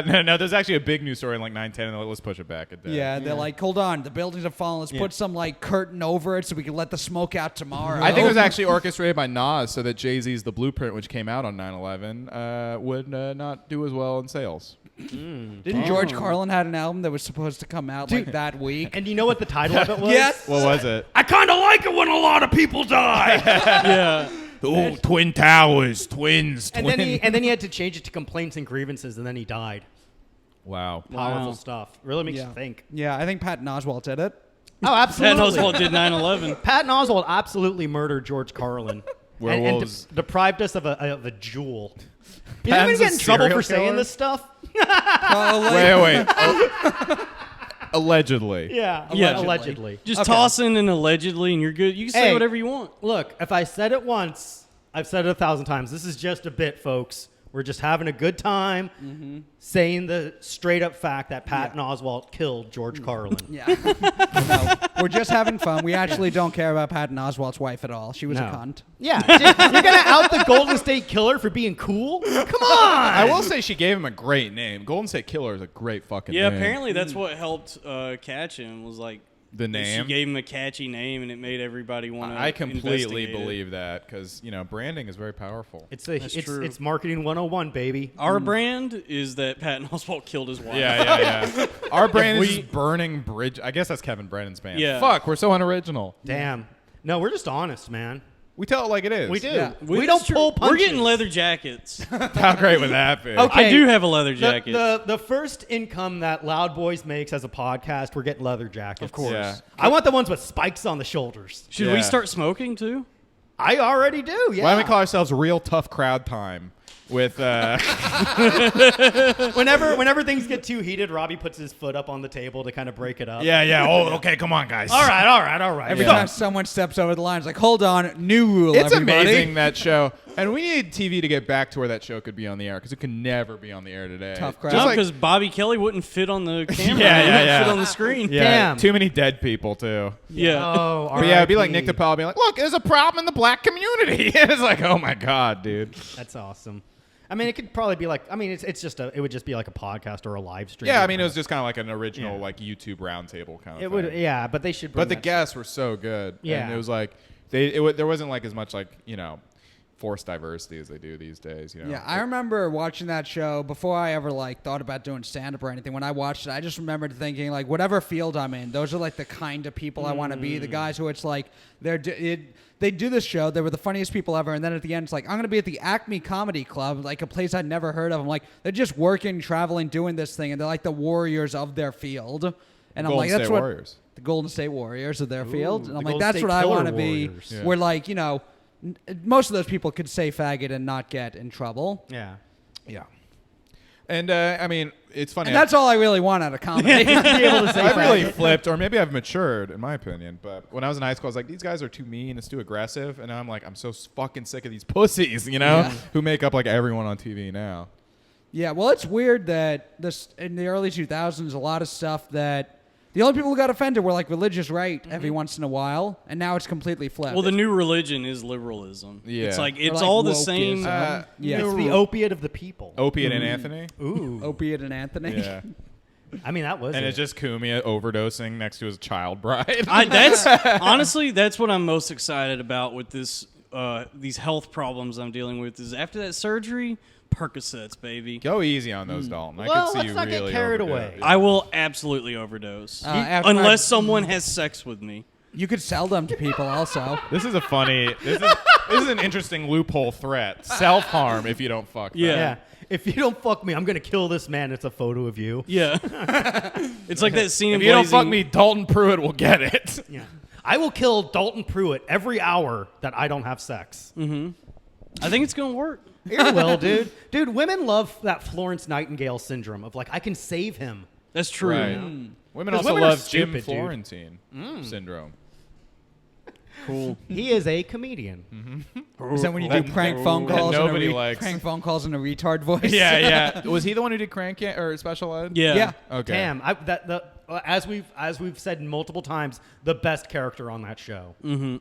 like, no. There's actually a big news story in like 9/10, and they're like, let's push it back a day. Yeah, they're like, hold on, the buildings have fallen. Let's put some like curtain over it so we can let the smoke out tomorrow. I think it was actually orchestrated by Nas so that Jay-Z's The Blueprint, which came out on 9/11, would not do as well in sales. Didn't George Carlin had an album that was supposed to come out like that week? And you know what the title of it was? Yes. What was it? I kind of like it when a lot of people die. yeah. Oh, Twin Towers, twins. And then he had to change it to complaints and grievances, and then he died. Wow. Powerful stuff. Really makes Yeah. you think. Yeah, I think Patton Oswalt did it. Oh, absolutely. Patton Oswalt did 9/11. Patton Oswalt absolutely murdered George Carlin. Werewolves. and deprived us of a jewel. You think Patton's we get in a trouble serial for saying killer? this stuff? Wait. Allegedly. Yeah, Yeah. allegedly. Just Okay. toss in an allegedly, and you're good. You can say Hey. whatever you want. Look, if I said it once, I've said it 1,000 times. This is just a bit, folks. We're just having a good time saying the straight up fact that Patton Oswalt killed George Carlin. Yeah. No, we're just having fun. We actually don't care about Patton Oswalt's wife at all. She was a No. cunt. Yeah, dude, you're gonna out the Golden State Killer for being cool? Come on! I will say she gave him a great name. Golden State Killer is a great fucking Yeah, name. apparently that's what helped catch him. Was like The name? She gave him a catchy name, and it made everybody want to. I completely believe that because branding is very powerful. It's true. it's marketing 101, baby. Our brand is that Patton Oswalt killed his wife. Yeah. Our brand is just burning bridge. I guess that's Kevin Brennan's band. Yeah. Fuck, we're so unoriginal. Damn. No, we're just honest, man. We tell it like it is. We do. Yeah. We don't pull punches. We're getting leather jackets. How great would that be? Okay. I do have a leather jacket. The first income that Loud Boys makes as a podcast, we're getting leather jackets. Of course. Yeah. I want the ones with spikes on the shoulders. Should Yeah. we start smoking too? I already do, yeah. Why don't we call ourselves Real Tough Crowd Time? With Whenever things get too heated, Robbie puts his foot up on the table to kind of break it up. yeah. Oh, okay. Come on, guys. All right. Every time someone steps over the line, it's like, hold on, new rule, It's everybody. amazing that show, and we need TV to get back to where that show could be on the air because it could never be on the air today. Tough crowd. Just No, like, because Bobby Kelly wouldn't fit on the camera. Yeah, He wouldn't yeah. fit on the screen. yeah, Damn. too many dead people too. Yeah. Oh, But yeah, it'd be like RIP. Nick DiPaolo being like, "Look, there's a problem in the black community." It's like, oh my god, dude. That's awesome. I mean, it could probably be like. I mean, it would just be like a podcast or a live stream. Yeah, I mean, it was just kind of like an original Yeah. like YouTube roundtable kind of. It thing. would. Yeah, but they should. Bring But the that- guests were so good. Yeah. and it was like there wasn't like as much like forced diversity as they do these days. Yeah, I remember watching that show before I ever thought about doing stand-up or anything. When I watched it, I just remembered thinking whatever field I'm in, those are the kind of people I want to be. The guys who it's they do this show. They were the funniest people ever, and then at the end, it's like I'm going to be at the Acme Comedy Club, a place I'd never heard of. I'm like, they're just working, traveling, doing this thing, and they're like the warriors of their field. And I'm Golden like, that's State what Warriors. the Golden State Warriors of their field. And the I'm like, Golden that's State what I Killer want to be. Warriors. Yeah. Where most of those people could say faggot and not get in trouble. Yeah. Yeah. And I mean, it's funny. And that's all I really want out of comedy. Be able to say I've really faggot. flipped, or maybe I've matured, in my opinion. But when I was in high school, I was like, these guys are too mean, it's too aggressive. And now I'm like, I'm so fucking sick of these pussies, who make up everyone on TV now. Yeah, well, it's weird that in the early 2000s, a lot of stuff that the only people who got offended were religious right every once in a while, and now it's completely flipped. Well, the new religion is liberalism. Yeah. It's Or it's all the wokeism. same. Yeah. It's the opiate of the people. Opiate and Anthony. Ooh. Opiate and Anthony. Yeah. I mean, that was. And it. it's just Kumia overdosing next to his child bride. Honestly, that's what I'm most excited about with this. These health problems I'm dealing with is after that surgery, Percocets, baby. Go easy on those, Dalton. I Well, could see let's you not get really carried overdo away. it. I will absolutely overdose after someone has sex with me. You could sell them to people also. This is this is an interesting loophole threat. Self-harm if you don't fuck them. Yeah. Yeah. If you don't fuck me, I'm gonna kill this man. It's a photo of you. Yeah, it's like that scene. If in you don't Blazing- fuck me, Dalton Pruitt will get it. Yeah. I will kill Dalton Pruitt every hour that I don't have sex. I think it's gonna work. It will, dude. Dude, women love that Florence Nightingale syndrome of I can save him. That's true. Right. Women 'Cause also women are love Jim stupid, dude. Florentine syndrome. Cool. He is a comedian. Is that when you do prank phone calls? nobody in a likes. prank phone calls in a retard voice. Yeah. Was he the one who did Crank or Special Ed? Yeah. Yeah. Okay. Damn, as we've said multiple times, the best character on that show.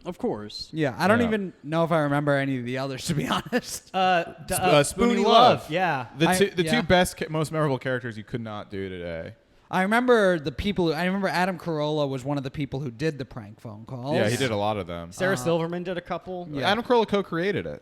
Of course. Yeah, I don't Yeah. even know if I remember any of the others, to be honest. Spoonie Love. Yeah. The yeah. two best, most memorable characters you could not do today. I remember I remember Adam Carolla was one of the people who did the prank phone calls. Yeah, he did a lot of them. Sarah Silverman did a couple. Yeah. Adam Carolla co-created it.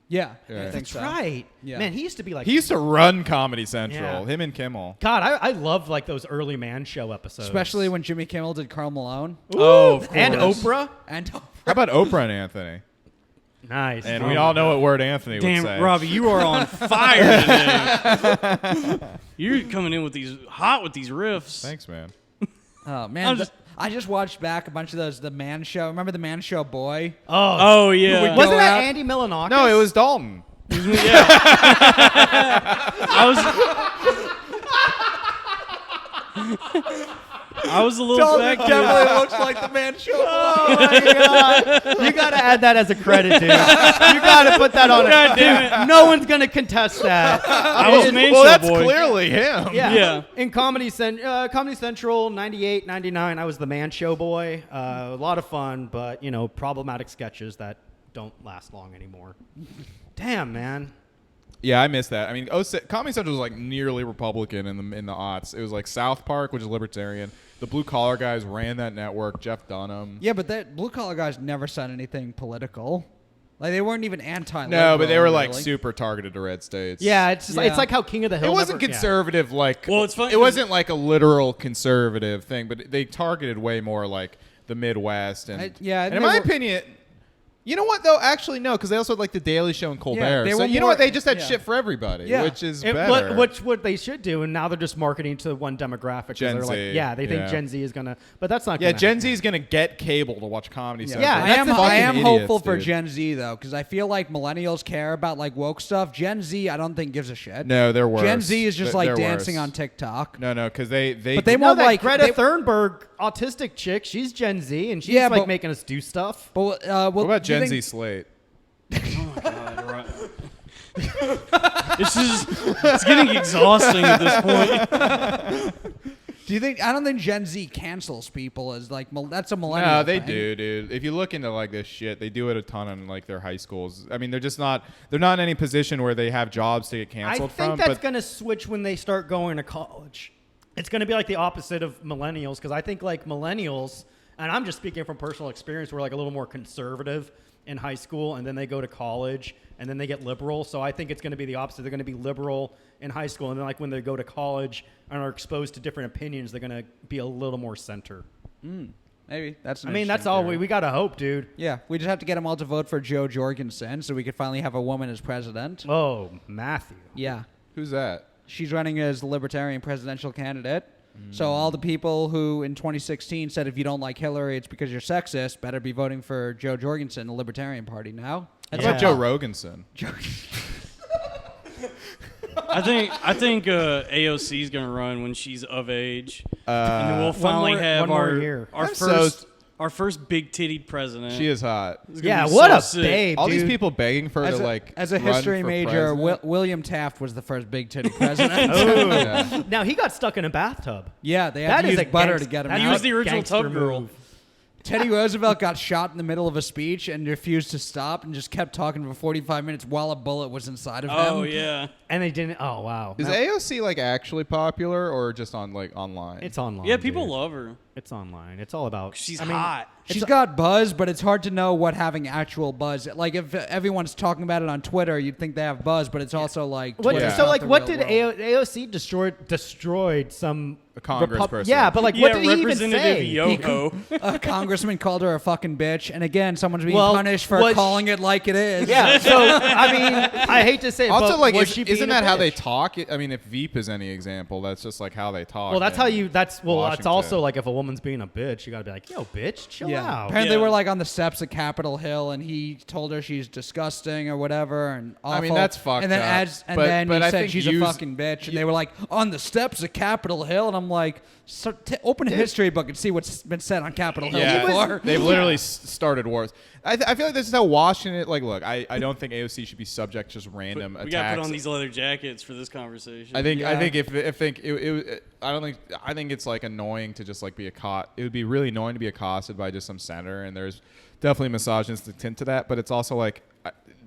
Yeah, Yeah. I think That's so. right. Yeah. Man, he used to be He used to run Comedy Central. Yeah. Him and Kimmel. God, I loved those early Man Show episodes. Especially when Jimmy Kimmel did Karl Malone. Ooh, Oh, of and course. Oprah. And How about Oprah and Anthony? Nice. And we all know what word Anthony would say. Damn, Robbie, you are on fire today. You're coming in with these riffs. Thanks, man. Oh man, I just watched back a bunch of those. The Man Show. Remember the Man Show boy? Oh yeah. Wasn't Go that out- Andy Milonakis? No, it was Dalton. Yeah. I was a little back there. definitely looks like the Man Show. Oh my God. You got to add that as a credit, dude. You got to put that on God damn it. No one's going to contest that. I was Man Well, Show that's boy. clearly him. Yeah. In Comedy Central, 98, 99, I was the Man Show boy. A lot of fun, but, problematic sketches that don't last long anymore. Damn, man. Yeah, I miss that. I mean, Comedy Central was like nearly Republican in the aughts. It was like South Park, which is libertarian. The blue collar guys ran that network. Jeff Dunham. Yeah, but that blue collar guys never said anything political. Like they weren't even anti. No, but they were like really. super targeted to red states. Yeah, it's Yeah. like how King of the Hill. It wasn't never- conservative like. Well, it's funny It wasn't like a literal conservative thing, but they targeted way more like the Midwest and. And in they my were- opinion. You know what though? Actually, no, because they also had like the Daily Show and Colbert. they So were you know more- what? They just had yeah. shit for everybody, Yeah. which is It- better. what they should do, and now they're just marketing to one demographic. 'Cause Gen they're like, Z, yeah, they think yeah. Gen Z is gonna, but that's not. Yeah, gonna Gen happen. Z is gonna get cable to watch Comedy Central. Yeah, I that's am. the I fucking am idiots, hopeful for dude. Gen Z though, because I feel like millennials care about like woke stuff. Gen Z, I don't think gives a shit. No, they're worse. Gen Z is just They're like dancing worse. on TikTok. No, because they. But they No, won't that like Greta they- Thunberg, autistic chick. She's Gen Z, and she's Yeah, like but- making us do stuff. But What about do you Gen think- Z Slate? God, right. It's getting exhausting at this point. Do you think? I don't think Gen Z cancels people as like that's a millennial. No, they thing. do, dude. If you look into like this shit, they do it a ton in like their high schools. I mean, they're just not. They're not in any position where they have jobs to get I canceled think from. that's But gonna switch when they start going to college. It's gonna be like the opposite of millennials, because I think like millennials, and I'm just speaking from personal experience, we're like a little more conservative in high school, and then they go to college, and then they get liberal. So I think it's going to be the opposite. They're going to be liberal in high school, and then like when they go to college and are exposed to different opinions, they're going to be a little more center. Maybe that's. I mean, that's all we got to hope, dude. Yeah, we just have to get them all to vote for Joe Jorgensen, so we could finally have a woman as president. Oh, Matthew. Yeah, who's that? she's running as the Libertarian presidential candidate. So all the people who in 2016 said if you don't like Hillary, it's because you're sexist, better be voting for Joe Jorgensen, the Libertarian Party now. How Yeah. about Joe Roganson? I think AOC is gonna run when she's of age, and then we'll finally more- have one more year. our I'm our first big titted president. She is hot. It's gonna Yeah, be what so a sick. babe, All dude. these people begging for her As to a, like as a run history for major, president. William Taft was the first big titty president. Yeah. Now he got stuck in a bathtub. Yeah, they had That to is use a butter gangst- to get him that's He out. was the original gangster tub girl. move. Teddy Roosevelt got shot in the middle of a speech and refused to stop and just kept talking for 45 minutes while a bullet was inside of him. Oh yeah, And they didn't. Oh wow. Is No, AOC like actually popular or just on like online? it's online. yeah. People dude. love her. It's online. It's all about. She's I mean, hot. She's got buzz, but it's hard to know what having actual buzz. Like if everyone's talking about it on Twitter, you'd think they have buzz, but it's also like What, Twitter's Yeah. So not like, the what real did world. AOC destroyed some A Congress person. Yeah, but like, Yeah, what did he even Representative say? Yoho. A congressman called her a fucking bitch, and again, someone's being Well, punished for was- calling it like it is. Yeah. So I mean, I hate to say it, Also, but like, was she being isn't a that how they bitch? talk? I mean, if Veep is any example, that's just like how they talk. Well, that's in how you. That's well. That's Washington. also like if a woman's being a bitch, you gotta be like, yo, bitch, chill Yeah. out. Apparently, they Yeah. were like on the steps of Capitol Hill, and he told her she's disgusting or whatever, and awful. I mean, that's fucked And then up. But he I said think she's a fucking bitch, and they were like on the steps of Capitol Hill, and I'm like, open a history book and see what's been said on Capitol Hill Yeah, before. they've literally started wars. I feel like this is how Washington. Like, look, I don't think AOC should be subject to just random We attacks. got to put on these leather jackets for this conversation. I think Yeah. I don't think I think it's like annoying to just like be it would be really annoying to be accosted by just some senator, and there's definitely misogynistic tint to that, but it's also like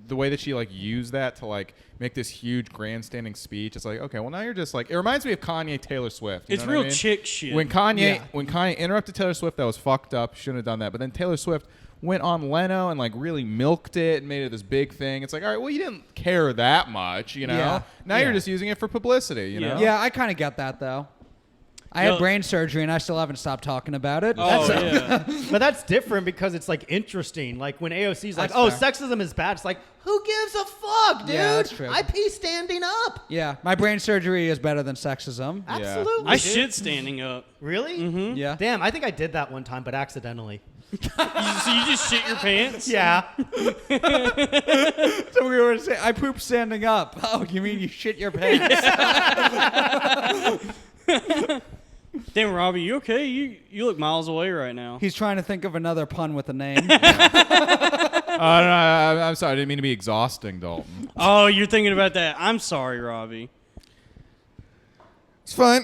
the way that she like used that to like make this huge grandstanding speech. It's like, okay, well now you're just like, it reminds me of Kanye Taylor Swift. You it's know what real I mean? chick shit. When Kanye interrupted Taylor Swift, that was fucked up. Shouldn't have done that. But then Taylor Swift went on Leno and like really milked it and made it this big thing. It's like, all right, well, you didn't care that much, you know. Yeah. Now Yeah. you're just using it for publicity, you Yeah. know. Yeah, I kind of get that though. I had brain surgery and I still haven't stopped talking about it. Oh, yeah. But that's different because it's like interesting. Like when AOC's like, That's "Oh, fair. sexism is bad." It's like, who gives a fuck, dude? Yeah, that's true. I pee standing up. Yeah, my brain surgery is better than sexism. Absolutely. I dude. shit standing up. Really? Mm-hmm. Yeah. Damn, I think I did that one time, but accidentally. So you just shit your pants? Yeah. So we were saying, I poop standing up. Oh, you mean you shit your pants? Damn, Robbie, you okay? You look miles away right now. He's trying to think of another pun with a name. No, I'm sorry. I didn't mean to be exhausting, Dalton. Oh, you're thinking about that. I'm sorry, Robbie. It's fine.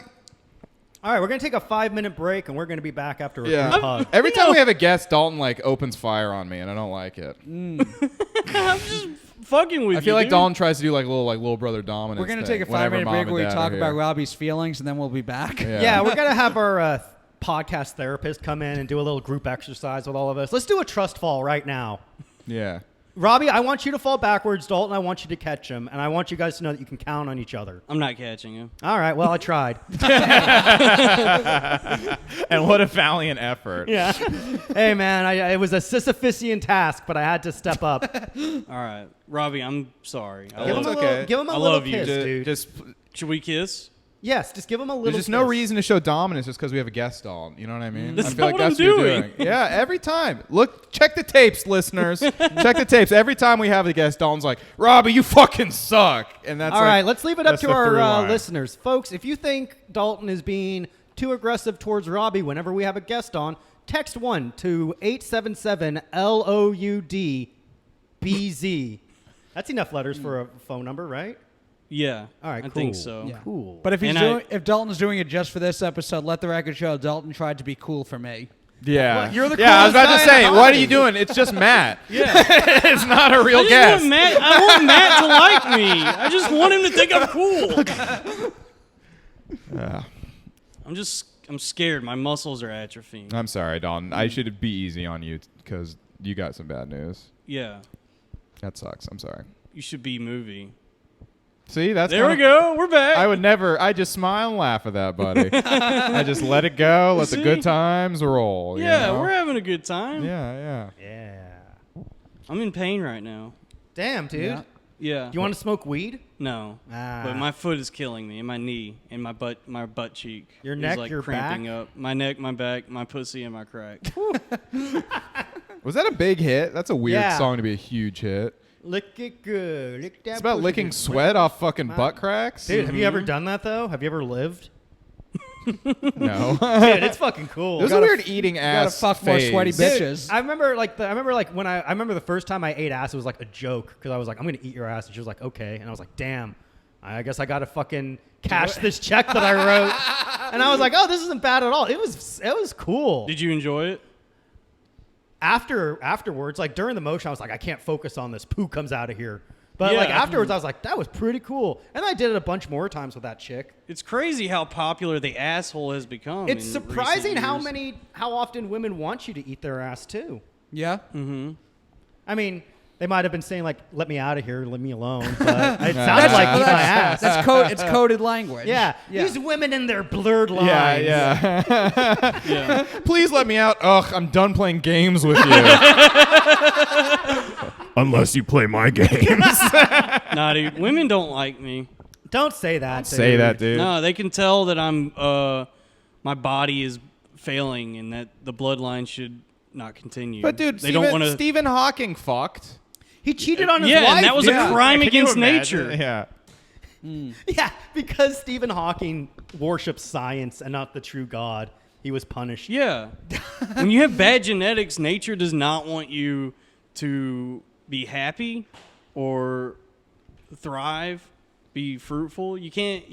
All right, we're gonna take a 5-minute break, and we're gonna be back after a Yeah. group hug. Every time we have a guest, Dalton like opens fire on me, and I don't like it. I'm just fucking with you. I feel like dude. Dalton tries to do like little brother dominance. We're going to thing take a whenever 5-minute Mom break and where we Dad talk are about here. Robbie's feelings, and then we'll be back. Yeah, we're gonna have our podcast therapist come in and do a little group exercise with all of us. Let's do a trust fall right now. Yeah. Robbie, I want you to fall backwards. Dalton, I want you to catch him, and I want you guys to know that you can count on each other. I'm not catching him. All right. Well, I tried. And what a valiant effort. Yeah. Hey, man, it was a Sisyphusian task, but I had to step up. All right. Robbie, I'm sorry. I Give him love a okay. little, give him a I little love you. kiss, dude. Just Should we kiss? Yes, just give him a little. there's just no kiss. reason to show dominance just because we have a guest on. You know what I mean? That's I feel not like what that's I'm what you're doing. Yeah, every time. Look, check the tapes, listeners. Check the tapes. Every time we have a guest, Dalton's like, Robbie, you fucking suck. And that's All like, right, let's leave it up that's to the through our line. listeners. Folks, if you think Dalton is being too aggressive towards Robbie whenever we have a guest on, text 1 to 877-LOUD-BZ. That's enough letters for a phone number, right? Yeah. All right, I cool. think so. Yeah. Cool. But if And if Dalton's doing it just for this episode, let the record show Dalton tried to be cool for me. Yeah. Well, you're the yeah, I was coolest about to guy in say, the what are comedy. you doing? It's just Matt. Yeah. It's not a real I guest. want Matt to like me. I just want him to think I'm cool. I'm scared. My muscles are atrophying. I'm sorry, Dalton. I should be easy on you because you got some bad news. Yeah. That sucks. I'm sorry. You should be movie. See, that's There we kinda- go. We're back. I would never. I just smile and laugh at that, buddy. I just let it go. Let the See? good times roll. you Yeah, know? we're having a good time. Yeah. Yeah. I'm in pain right now. Damn, dude. Yeah. Yeah. Do you want to smoke weed? No. Ah. But my foot is killing me, and my knee, and my butt cheek. Your is neck, like your cramping back? up. My neck, my back, my pussy, and my crack. Was that a big hit? That's a weird Yeah. song to be a huge hit. Lick it good. Lick that It's about pussy licking good. sweat off fucking butt cracks. Dude, have you ever done that, though? Have you ever lived? No. Dude, it's fucking cool. It was a gotta weird eating gotta ass fuck more phase. sweaty Dude, bitches. I remember the first time I ate ass, it was like a joke because I was like, I'm gonna eat your ass, and she was like, okay, and I was like, damn, I guess I gotta fucking cash this check that I wrote, and I was like, oh, this isn't bad at all. It was cool. Did you enjoy it? Afterwards, like during the motion, I was like, I can't focus on this. Poo comes out of here. But Yeah. like afterwards, I was like, that was pretty cool, and I did it a bunch more times with that chick. It's crazy how popular the asshole has become. It's in surprising recent years. how often women want you to eat their ass too. Yeah. I mean, they might have been saying like, "Let me out of here, leave me alone," but it sounded like eat my ass. It's coded language. Yeah, these women and their blurred lines. Yeah. Yeah. Please let me out. Ugh, I'm done playing games with you. Unless you play my games. Nah, dude. Women don't like me. Don't say that. Say that, dude. No, they can tell that I'm. My body is failing, and that the bloodline should not continue. But dude, they don't want to. Stephen Hawking fucked. He cheated on his Yeah, wife. and that was dude. a crime Can you against imagine? nature. Yeah. Yeah, because Stephen Hawking worships science and not the true God. He was punished. Yeah. When you have bad genetics, nature does not want you to be happy or thrive, be fruitful. You can't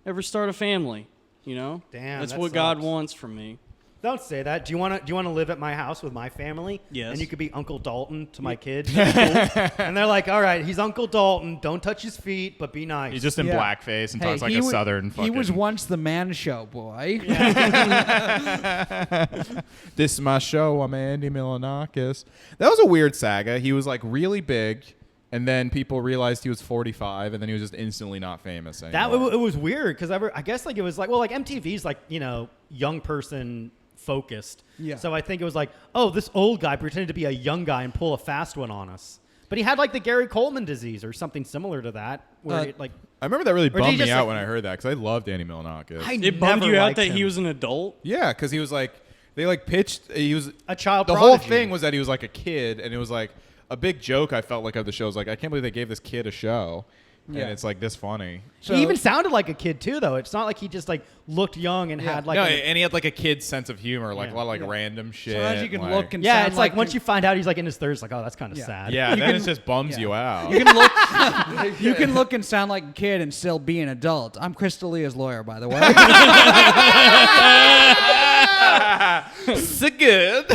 ever start a family, you know? Damn, That's that what God sucks. wants from me. Don't say that. Do you want to live at my house with my family? Yes. And you could be Uncle Dalton to my kids. And they're like, all right, he's Uncle Dalton. Don't touch his feet, but be nice. He's just in Yeah. blackface and Hey, talks like he a wa- southern fucking. He was once the man show boy. This is my show. I'm Andy Milonakis. That was a weird saga. He was like really big, And then people realized he was 45, and then he was just instantly not famous anymore. It was weird because I guess like it was like, well, like MTV's like, you know, young person focused. Yeah. So I think it was like, oh, this old guy pretended to be a young guy and pull a fast one on us. But he had like the Gary Coleman disease or something similar to that, where like. I remember that really did he bummed me just, out like- when I heard that, because I loved Andy Milonakis. It bummed never you out liked that him. he was an adult? Yeah, because he was like, they like pitched, he was A child The whole prodigy. thing was that he was like a kid, and it was like a big joke. I felt like of the show was like, I can't believe they gave this kid a show, Yeah. and it's like this funny. So- He even sounded like a kid too, though. It's not like he just like looked young and had like. No, and he had like a kid's sense of humor, like Yeah. a lot of like random shit. Sometimes you can like- look and yeah, sound it's like once you find out he's like in his 30s, like, oh, that's kind of Yeah. sad. Yeah, then it just bums you out. You can look. You can look and sound like a kid and still be an adult. I'm Chris D'Elia's lawyer, by the way. So good.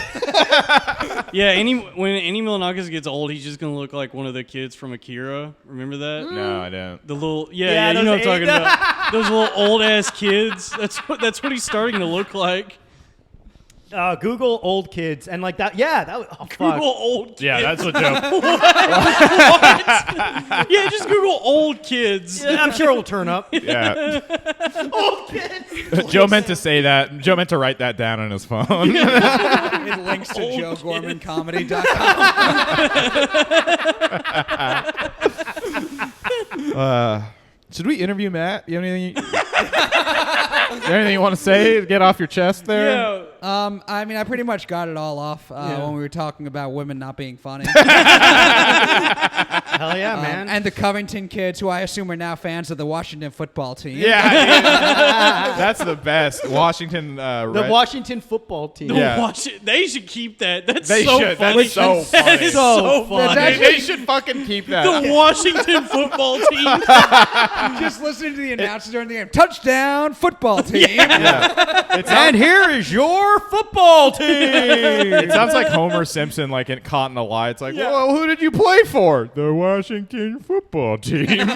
Yeah, when Andy Milonakis gets old, he's just gonna look like one of the kids from Akira. Remember that? No, I don't. The little Yeah, you know what I'm those talking about. Those little old ass kids. That's what he's starting to look like. Google old kids and like that. Yeah, that was. Oh, fuck. Google old kids. Yeah, that's what dope. Yeah, just Google old kids. Yeah, I'm sure it'll turn up. Yeah. Old kids. Joe meant to say that. Joe meant to write that down on his phone. It links to JoeGormanComedy.com. Should we interview Matt? You have anything? Is there anything you want to say? Get off your chest there. Yeah. I mean, I pretty much got it all off when we were talking about women not being funny. Hell yeah, man. And the Covington kids, who I assume are now fans of the Washington football team. Yeah, dude. That's the best. Washington. the Washington football team. Yeah. They should keep that. That's They so should. funny. That's so That funny. is so funny. funny. They should fucking keep that. The Washington football team. Just listening to the announcers during the game. Touchdown football team. And here is your football team. It sounds like Homer Simpson, like caught in a lie. It's like, well, who did you play for? The Washington football team. Thing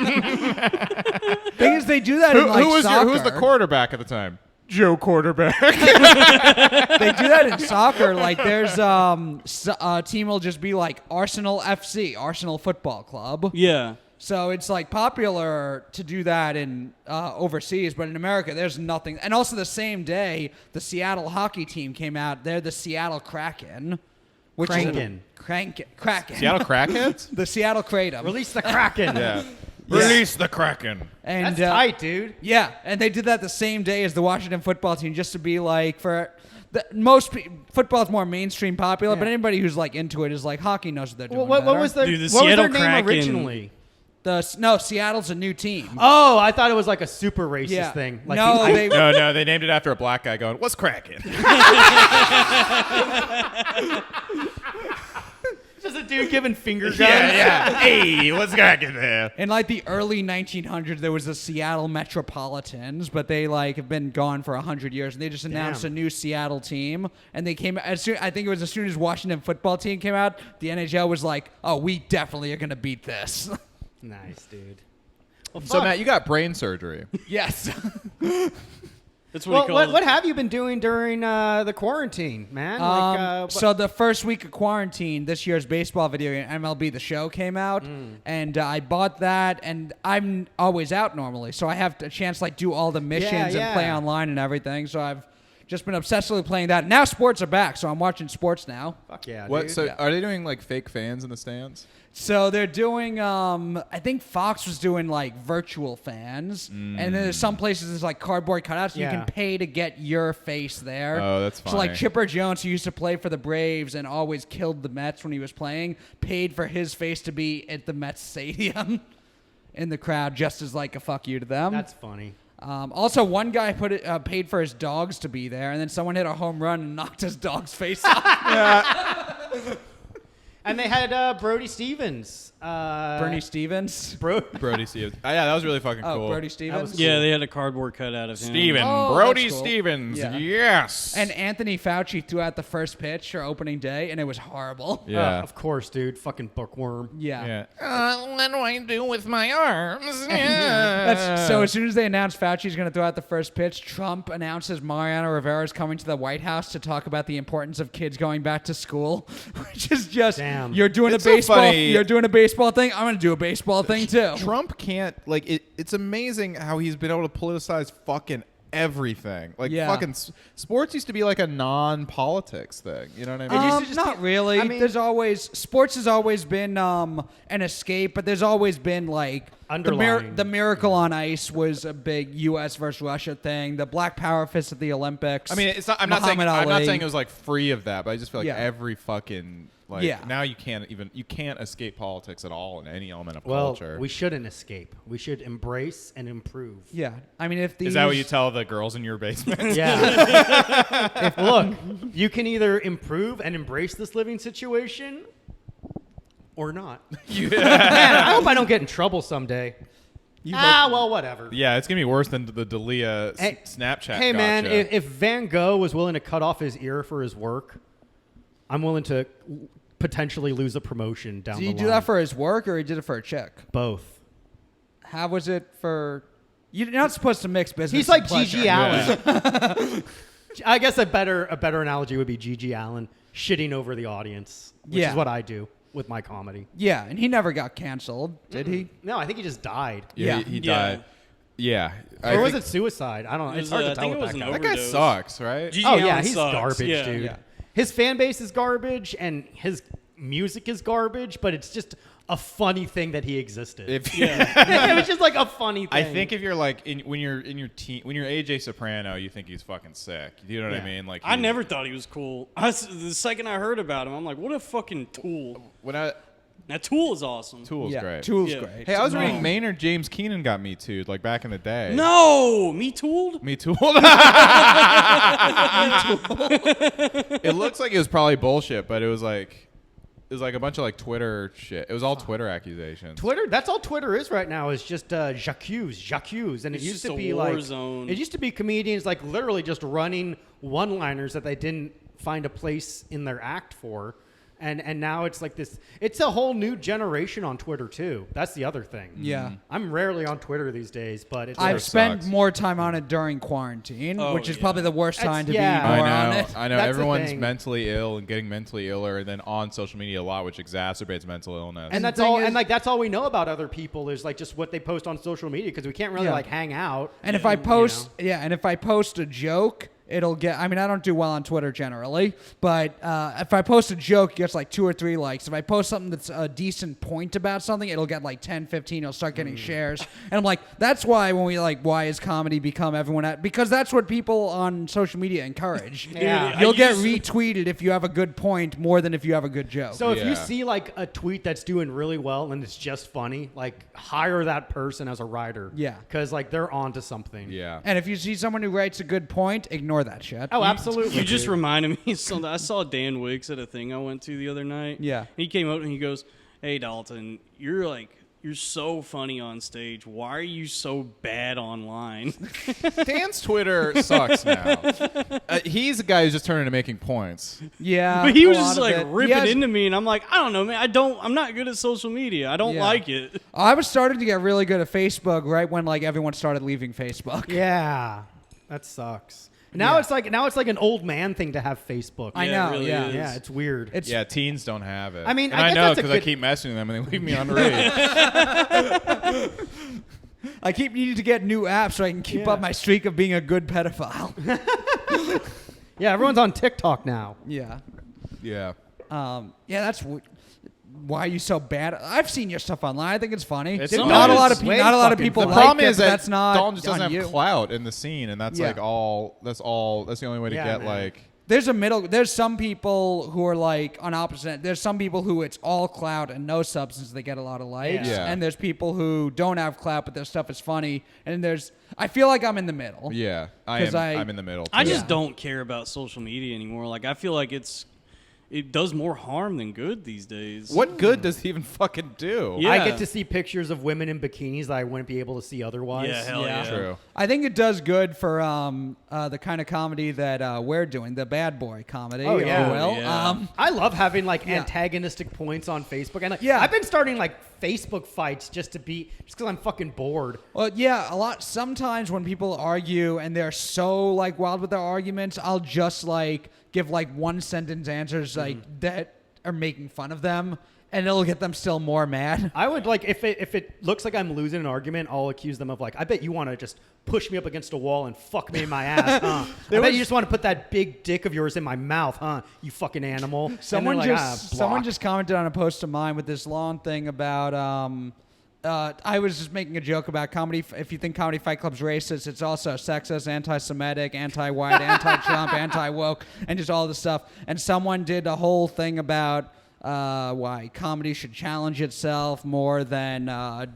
is, they do that in like soccer. Who was the quarterback at the time? Joe Quarterback. They do that in soccer. Like, there's a team will just be like Arsenal FC, Arsenal Football Club. Yeah. So it's like popular to do that in overseas, but in America, there's nothing. And also the same day, the Seattle hockey team came out. They're the Seattle Kraken. Which Kraken. Kraken. Seattle Crackheads? The Seattle Kratom. Release the Kraken. Yeah. Release the Kraken. And, That's tight, dude. Yeah, and they did that the same day as the Washington football team, just to be like, for football's more mainstream popular, but anybody who's like into it is like, hockey knows what they're doing. What better. was the Dude, the what was Seattle their name Kraken- originally? No, Seattle's a new team. Oh, I thought it was like a super racist Yeah. thing. Like No, they No, they named it after a black guy going, what's cracking? just a dude giving finger guns. yeah. Hey, what's cracking there? in like the early 1900s, there was the Seattle Metropolitans, but they like have been gone for 100 years, and they just announced a new Seattle team. And they came as soon. I think it was as soon as Washington football team came out, the NHL was like, "Oh, we definitely are gonna beat this." Nice, dude. Well, So, fuck. Matt, you got brain surgery. Yes. That's what he calls what have you been doing during the quarantine, man? So the first week of quarantine, this year's baseball video game, MLB The Show, came out, and I bought that, and I'm always out normally, so I have a chance to like do all the missions and play online and everything. So I've just been obsessively playing that. Now sports are back, so I'm watching sports now. fuck yeah, What? dude. So, are they doing like fake fans in the stands? So they're doing, I think Fox was doing like virtual fans, and then there's some places there's like cardboard cutouts. So you Yeah. can pay to get your face there. Oh, that's So like funny. Chipper Jones, who used to play for the Braves and always killed the Mets when he was playing, paid for his face to be at the Mets stadium in the crowd, just as like a fuck you to them. That's funny. Also, one guy paid for his dogs to be there, and then someone hit a home run and knocked his dog's face off. And they had Brody Stevens. Bernie Stevens. Brody Stevens. Oh, yeah, that was really fucking Oh, cool. Brody Stevens. was Yeah, they had a cardboard cutout of him. Steven. Oh, Brody that's cool. Stevens. Yeah. Yes. And Anthony Fauci threw out the first pitch for opening day, and it was horrible. yeah. Of course, dude. Fucking bookworm. Yeah. What do I do with my arms? So as soon as they announced Fauci's going to throw out the first pitch, Trump announces Mariano Rivera is coming to the White House to talk about the importance of kids going back to school, which is just Damn. Damn. You're doing It's a so baseball. funny. You're doing a baseball thing. I'm gonna do a baseball thing too. Trump can't like it. It's amazing how he's been able to politicize fucking everything. Like Yeah. fucking sports used to be like a non-politics thing. You know what I mean? used to just Not be- really. I mean- There's always sports has always been an escape, but there's always been like Underlying. the Miracle on Ice was a big U.S. versus Russia thing. The Black Power fist at the Olympics. I mean, it's not. I'm not saying. Muhammad I'm not Ali. saying it was like free of that, but I just feel like Yeah. every fucking like Yeah. now you can't escape politics at all in any element of Well, culture. we shouldn't escape. We should embrace and improve. Yeah, I mean, if these Is that what you tell the girls in your basement? Yeah. Look, you can either improve and embrace this living situation or not. Man, I hope I don't get in trouble someday. Well, whatever. Yeah, it's gonna be worse than the Dalia Hey, Snapchat. Hey, man, gotcha. if Van Gogh was willing to cut off his ear for his work, I'm willing to potentially lose a promotion down Did the he line. do that for his work or he did it for a check? both? How was it for? You're not supposed to mix business. He's like and pleasure. Gigi Allen. I guess a better analogy would be Gigi Allen shitting over the audience, which Yeah. is what I do with my comedy. Yeah, and he never got canceled, did he? No, I think he just died. yeah, yeah. he Yeah. died. Yeah, Or was it suicide? I don't know. It It's was, hard to I tell think it with was that an guy. that guy overdose. sucks, right? Gigi Oh yeah, Allen he's sucks. garbage, Yeah. dude. Yeah. His fan base is garbage, and his music is garbage. But it's just a funny thing that he existed. If It was just like a funny thing. I think if you're like when you're in your teen, when you're AJ Soprano, you think he's fucking sick. You know what I Yeah. mean? Like I never thought he was cool. The second I heard about him, I'm like, what a fucking tool. Now, Tool is awesome. Tool's Yeah, great. Tool's Yeah. great. Hey, I was No. reading Maynard James Keenan got Me Too like back in the day. No, me tooled. Me Too. It looks like it was probably bullshit, but it was like a bunch of like Twitter shit. It was all Twitter accusations. Twitter. That's all Twitter is right now. Is just Jacques, and It's it used just to a be war like zone. it used to be comedians like literally just running one-liners that they didn't find a place in their act for. And now it's like this. It's a whole new generation on Twitter too. That's the other thing. Yeah. I'm rarely on Twitter these days, but it's I've spent sucks. more time on it during quarantine, Oh, which is yeah. probably the worst That's- time to yeah. be more on I it. know. That's the Everyone's thing. mentally ill and getting mentally iller, and then on social media a lot, which exacerbates mental illness. and that's the thing all. is- And like that's all we know about other people is like just what they post on social media because we can't really Yeah. like hang out. And if I post, and if I post a joke, it'll get. I mean, I don't do well on Twitter generally, but if I post a joke, it gets like 2 or 3 likes. If I post something that's a decent point about something, it'll get like 10, 15. It'll start getting shares, and I'm like, that's why when we like, why has comedy become everyone at? Because that's what people on social media encourage. Yeah. You'll I get used to- retweeted if you have a good point more than if you have a good joke. So if Yeah. you see like a tweet that's doing really well and it's just funny, like hire that person as a writer. Yeah. Because like they're onto something. yeah. And if you see someone who writes a good point, ignore that shit. Oh, absolutely. You just dude. reminded me of something. I saw Dan Wicks at a thing I went to the other night. Yeah. He came up and he goes, "Hey Dalton, you're so funny on stage. Why are you so bad online?" Dan's Twitter sucks now. He's a guy who's just turning to making points. Yeah, But he a was lot just of like it. He ripping has- into me, and I'm like, I don't know, man. I'm not good at social media. I don't Yeah. like it. I was starting to get really good at Facebook right when like everyone started leaving Facebook. Yeah. That sucks. Now Yeah. it's like an old man thing to have Facebook. I Yeah, know. it really yeah, is. Yeah, it's weird. It's Yeah, teens don't have it. I mean, and I I guess know that's a because I good- keep messaging them and they leave me unread. I keep needing to get new apps so I can keep Yeah. up my streak of being a good pedophile. Yeah, everyone's on TikTok now. yeah. yeah. Yeah, that's why are you so bad? I've seen your stuff online. I think it's funny. It's not not. a lot of It's people. way Not a lot of fucking people funny. The like problem it, is but that that's not Dalton just doesn't on have you. clout in the scene, and that's Yeah. like all. That's the only way to Yeah, get man. like. There's some people who are like on opposite. There's some people who it's all clout and no substance. They get a lot of likes, Yeah. and there's people who don't have clout, but their stuff is funny. And I feel like I'm in the middle. Yeah, 'Cause I'm in the middle. I too. just don't care about social media anymore. Like I feel like it does more harm than good these days. What good does he even fucking do? Yeah. I get to see pictures of women in bikinis that I wouldn't be able to see otherwise. Yeah, hell Yeah. yeah. True. I think it does good for the kind of comedy that we're doing, the bad boy comedy, Oh, if yeah. you will. Yeah. I love having like Yeah. antagonistic points on Facebook, and like, Yeah. I've been starting like Facebook fights just because I'm fucking bored. Well, yeah, a lot. Sometimes when people argue and they're so like wild with their arguments, I'll just like give like one sentence answers like that are making fun of them, and it'll get them still more mad. I would like if it looks like I'm losing an argument, I'll accuse them of like, I bet you want to just push me up against a wall and fuck me in my ass, huh? I bet you just want to put that big dick of yours in my mouth, huh? You fucking animal. Someone like, someone just commented on a post of mine with this long thing about I was just making a joke about comedy. If you think Comedy Fight Club's racist, it's also sexist, anti-Semitic, anti-white, anti-Trump, anti-woke, and just all this stuff. And someone did a whole thing about why comedy should challenge itself more than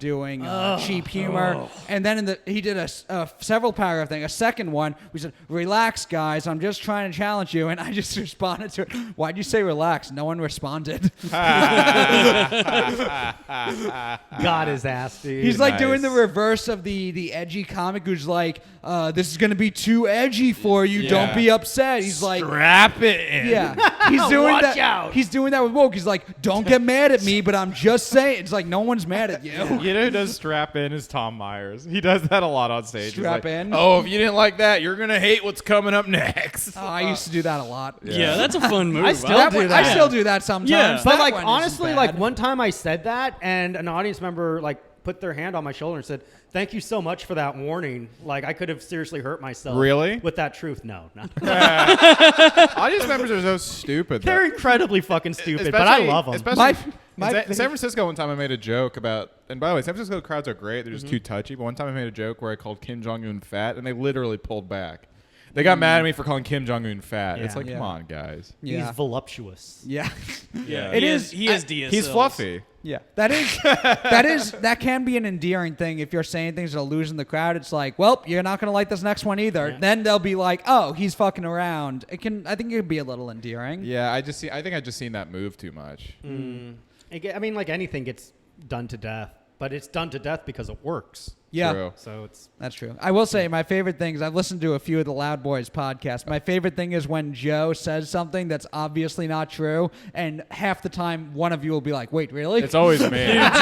doing cheap humor. And then he did a several paragraph thing. A second one, we said, "Relax, guys. I'm just trying to challenge you." And I just responded to it. Why'd you say relax? No one responded. got his ass, dude. He's like doing the reverse of the edgy comic who's like, this is going to be too edgy for you. Don't be upset. He's like, strap it in. yeah. He's doing Watch that. out. He's doing that with woke. He's like, don't get mad at me, but I'm just saying. It's like, no one's mad at you. You know who does strap in is Tom Myers. He does that a lot on stage. He's Strap like, in? Oh, if you didn't like that, you're going to hate what's coming up next. Oh, I used to do that a lot. Yeah, that's a fun move. I still I- do that. I still do that sometimes. Yeah. But That like one isn't honestly, bad. like one time I said that, and an audience member like put their hand on my shoulder and said, "Thank you so much for that warning. Like I could have seriously hurt myself." Really? With that truth? No. Audience members are so stupid. They're incredibly fucking stupid, but I love them. Especially My in San Francisco, one time I made a joke about, and by the way, San Francisco crowds are great. They're just too touchy. But one time I made a joke where I called Kim Jong-un fat, and they literally pulled back. They got mad at me for calling Kim Jong-un fat. It's Yeah. like, come on, guys. yeah. He's voluptuous. Yeah. Yeah, It he is- He has DSLs. He's fluffy. Yeah, that can be an endearing thing if you're saying things that are losing the crowd. It's like, well, you're not gonna like this next one either. Yeah. Then they'll be like, oh, he's fucking around. I think it can be a little endearing. Yeah, I think I just seen that move too much. I mean, like anything gets done to death, but it's done to death because it works. Yeah. True. So it's That's true. I will say my favorite things, I've listened to a few of the Loud Boys podcasts. My favorite thing is when Joe says something that's obviously not true, and half the time one of you will be like, wait, really? It's always me. Dude,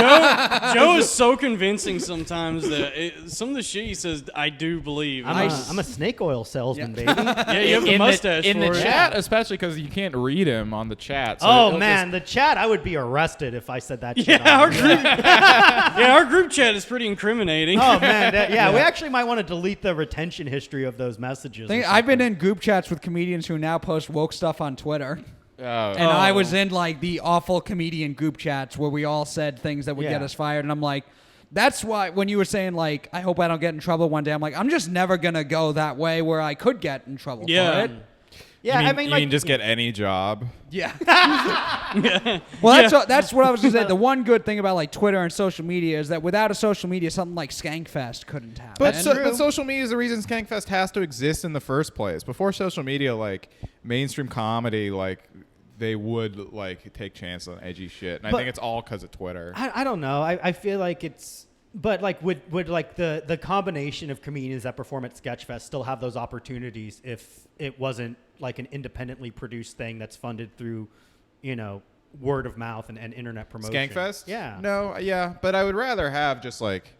Joe is so convincing sometimes that some of the shit he says, I do believe. I'm a snake oil salesman, Yeah. baby. Yeah, you have the mustache in for the it. chat, especially because you can't read him on the chat. So Oh it'll man, the chat! I would be arrested if I said that. Shit Yeah, on our here. group, yeah, our group chat is pretty incriminating. Oh man, yeah, we actually might want to delete the retention history of those messages. I've been in group chats with comedians who now post woke stuff on Twitter. Oh. And I was in like the awful comedian group chats where we all said things that would get Yeah. us fired. And I'm like, that's why when you were saying like, I hope I don't get in trouble one day, I'm like, I'm just never going to go that way where I could get in trouble Yeah. for it. Yeah, you I mean, you like, mean just get any job? Yeah. Well, that's what I was going to say. The one good thing about like Twitter and social media is that without a social media, something like Skankfest couldn't happen. But social media is the reason Skankfest has to exist in the first place. Before social media, like mainstream comedy, like they would like take chances on edgy shit, and I But- think it's all because of Twitter. I don't know. I feel like it's. But like, would like the combination of comedians that perform at Sketchfest still have those opportunities if it wasn't like an independently produced thing that's funded through, word of mouth and internet promotion? Skankfest? Yeah. No, yeah, but I would rather have just like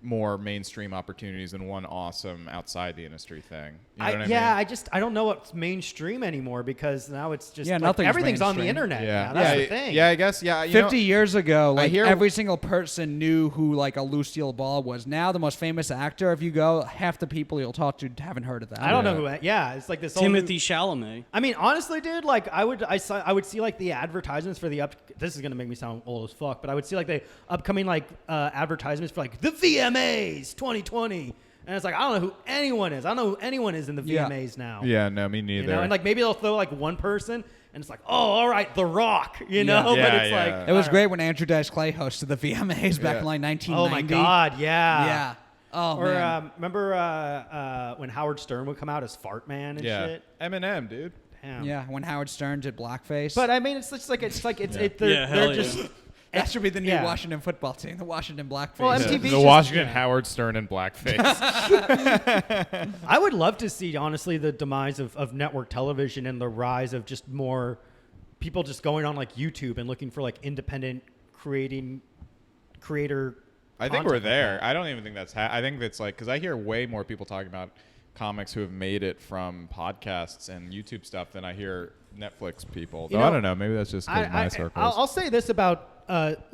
more mainstream opportunities than one awesome outside the industry thing. You know what I mean? I don't know what's mainstream anymore because now it's just Yeah, like, nothing's everything's on the mainstream. internet. Yeah, Now. That's yeah, the thing. Yeah, I guess. Yeah, 50 years ago, like hear- every single person knew who like a Lucille Ball was. Now the most famous actor, if you go, half the people you'll talk to haven't heard of that. I don't know who. Yeah, it's like this. whole Timothy new- Chalamet. I mean, honestly, dude, like I would see like the advertisements for the This is gonna make me sound old as fuck, but I would see like the upcoming like advertisements for like the VMAs 2020, and it's like I don't know who anyone is. I don't know who anyone is in the Yeah. VMAs now. Yeah, no, me neither. And like maybe they'll throw like one person, and it's like, oh, all right, The Rock, you know. Yeah, but it's yeah. like It was I don't- great when Andrew Dice Clay hosted the VMAs back in like 1990. Oh my god, yeah. Yeah. Oh Or man. remember when Howard Stern would come out as Fart Man and yeah, shit? Eminem, dude. Damn. Yeah, when Howard Stern did blackface. But I mean, it's they're Yeah, hell they're just. yeah. that should be the new Yeah. Washington football team, the Washington blackface. Well, The, MTV 's the just- Washington yeah. Howard Stern and blackface. I would love to see, honestly, the demise of network television and the rise of just more people just going on like YouTube and looking for like independent creator. I think content we're like there. that. I don't even think that's. I think that's like because I hear way more people talking about comics who have made it from podcasts and YouTube stuff than I hear Netflix people. You Though know, I don't know. Maybe that's just 'cause of my circles. I'll say this about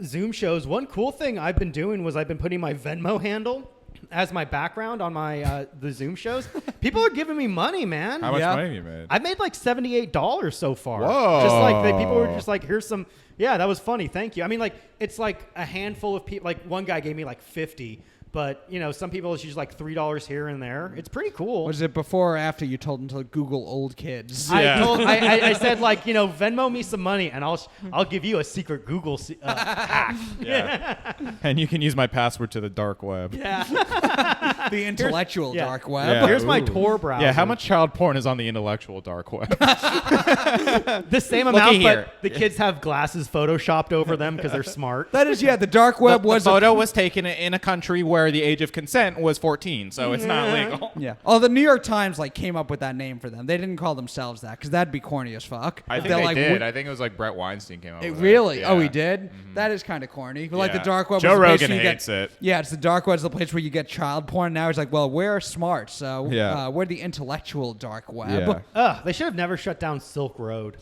Zoom shows. One cool thing I've been doing was I've been putting my Venmo handle as my background on my the Zoom shows. People are giving me money, man. How much money have you made? I've made like $78 so far. Whoa. Just like people were just like, here's some. Yeah, that was funny. Thank you. I mean, like it's like a handful of people. Like one guy gave me like 50. But, you know, some people it's just like $3 here and there. It's pretty cool. Was it before or after you told them to Google old kids? I said, like, you know, Venmo me some money and I'll give you a secret Google hack. Yeah. And you can use my password to the dark web. Yeah. The intellectual Yeah. dark web. Yeah. Here's my Ooh. Tor browser. Yeah, how much child porn is on the intellectual dark web? The same amount, but the kids have glasses photoshopped over them because they're smart. That is, the dark web was the photo was taken in a country where the age of consent was 14, so it's not legal. Yeah. Oh, the New York Times came up with that name for them. They didn't call themselves that because that'd be corny as fuck. I think they did. I think it was like Brett Weinstein came up with really? it. Oh, Yeah. he did? That is kind of corny. But like the Yeah. dark web Joe was the place Rogan where you hates it. Yeah, it's the dark web's the place where you get child porn. Now he's like, well, we're smart, so we're the intellectual dark web. Yeah. They should have never shut down Silk Road.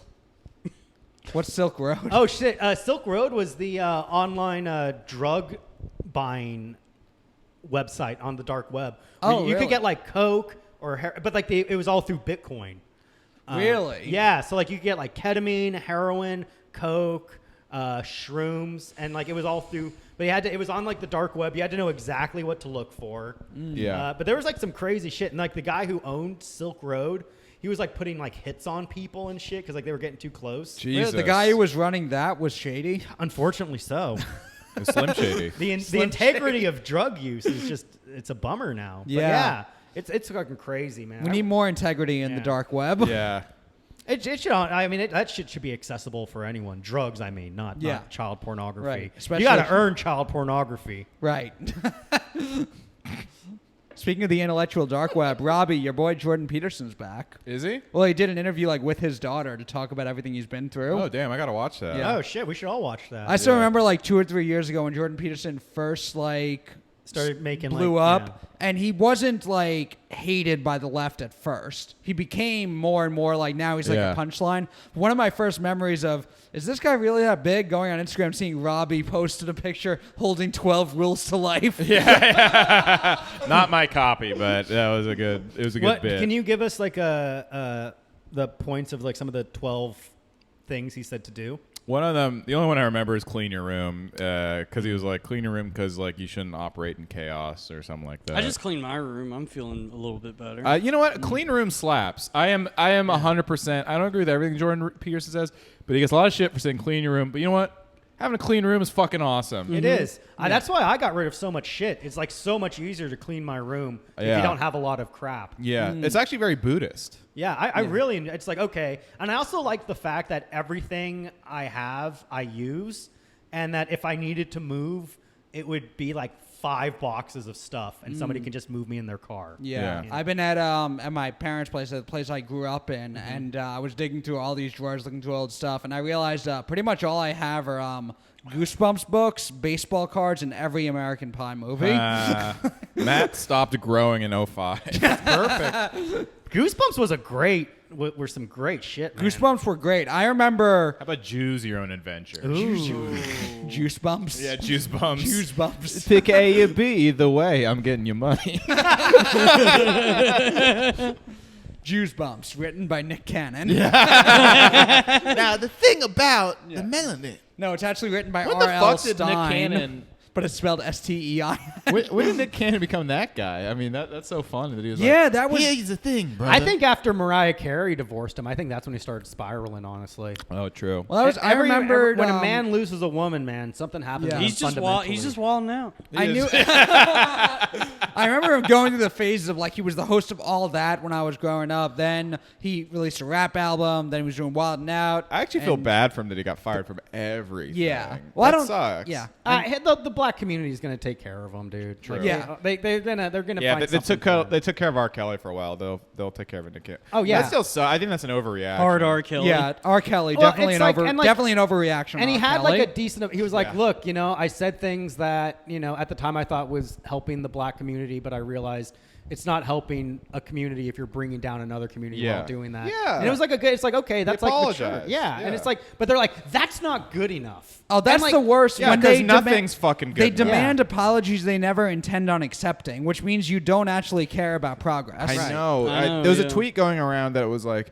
What's Silk Road? Oh, shit. Silk Road was the online drug buying website on the dark web. Oh, you really? could get like Coke or but like it was all through Bitcoin. Really? Yeah. So like you could get like ketamine, heroin, Coke, shrooms, and like it was all through. But it was on like the dark web. You had to know exactly what to look for. Yeah. But there was like some crazy shit, and like the guy who owned Silk Road, he was like putting like hits on people and shit because like they were getting too close. Jesus. The guy who was running that was shady. Unfortunately, so. It's Slim Shady. The integrity of drug use is just it's a bummer now. But Yeah. it's fucking crazy, man. We need more integrity in the dark web. Yeah. It should. I mean, that shit should be accessible for anyone. Drugs, I mean, not child pornography. Right. You Especially got to earn child pornography. Right. Speaking of the intellectual dark web, Robbie, your boy Jordan Peterson's back. Is he? Well, he did an interview like with his daughter to talk about everything he's been through. Oh, damn. I got to watch that. Yeah. Oh shit, we should all watch that. I still remember like 2 or 3 years ago when Jordan Peterson first started making blew like, up, and he wasn't like hated by the left at first. He became more and more like now he's like a punchline. One of my first memories of is this guy really that big? Going on Instagram, seeing Robbie posted a picture holding 12 rules to life. Yeah. Not my copy, but that was a good. It was a good bit. Can you give us like the points of like some of the 12 things he said to do? One of them, the only one I remember is clean your room, because he was like, clean your room because like you shouldn't operate in chaos or something like that. I just cleaned my room. I'm feeling a little bit better. You know what? Clean room slaps. I am 100%. I don't agree with everything Jordan Peterson says, but he gets a lot of shit for saying clean your room. But you know what? Having a clean room is fucking awesome. It is. That's why I got rid of so much shit. It's like so much easier to clean my room if you don't have a lot of crap. Yeah. It's actually very Buddhist. Yeah, I really, it's like, okay. And I also like the fact that everything I have, I use, and that if I needed to move, it would be like 5 boxes of stuff, and somebody can just move me in their car. Yeah. Yeah. I've been at my parents' place, the place I grew up in, and I was digging through all these drawers looking through old stuff, and I realized pretty much all I have are Goosebumps books, baseball cards, and every American Pie movie. Matt stopped growing in 05. Perfect. Goosebumps were some great shit, man. Goosebumps were great. I remember How about Choose Your Own Adventure? Juice Bumps. Yeah, Juice Bumps. Juice Bumps. Pick A or B. Either way, I'm getting you money. Juice Bumps, written by Nick Cannon. Now, the thing about the melanin. No, it's actually written by What the R.L. fuck did Nick Stein, Cannon... but it's spelled S-T-E-I. When did Nick Cannon become that guy? I mean, that's so fun that he was Yeah, like, that was... here's the thing, brother. I think after Mariah Carey divorced him, I think that's when he started spiraling, honestly. Oh, true. Well, that was, I remember when a man loses a woman, man, something happens. Yeah. to him he's just fundamentally. he's just wilding out. I knew. I remember him going through the phases of like he was the host of All That when I was growing up. Then he released a rap album. Then he was doing Wild 'N Out. I actually feel bad for him that he got fired from everything. Yeah. Well, that I don't. sucks. Yeah. The black community is going to take care of him, dude. True. Yeah. they're gonna Yeah, find they something took for him. they took care of R. Kelly for a while. They'll take care of Nick Cannon. Oh, yeah. That still sucks. I think that's an overreaction. Hard R. Kelly. Yeah, R. Kelly Well, definitely it's an like- over, and like- definitely an overreaction. And he R. had Kelly. like a decent. He was like, Yeah. look, I said things that at the time I thought was helping the black community, but I realized it's not helping a community if you're bringing down another community Yeah. while doing that. Yeah. And it was like it's like, okay, that's like mature. apologize. Yeah. Yeah. And it's like, but they're like, that's not good enough. Oh, that's And, like, the worst. Yeah, when 'cause they nothing's fucking good They now. demand apologies they never intend on accepting, which means you don't actually care about progress. I know. I know, There was yeah. a tweet going around that was like,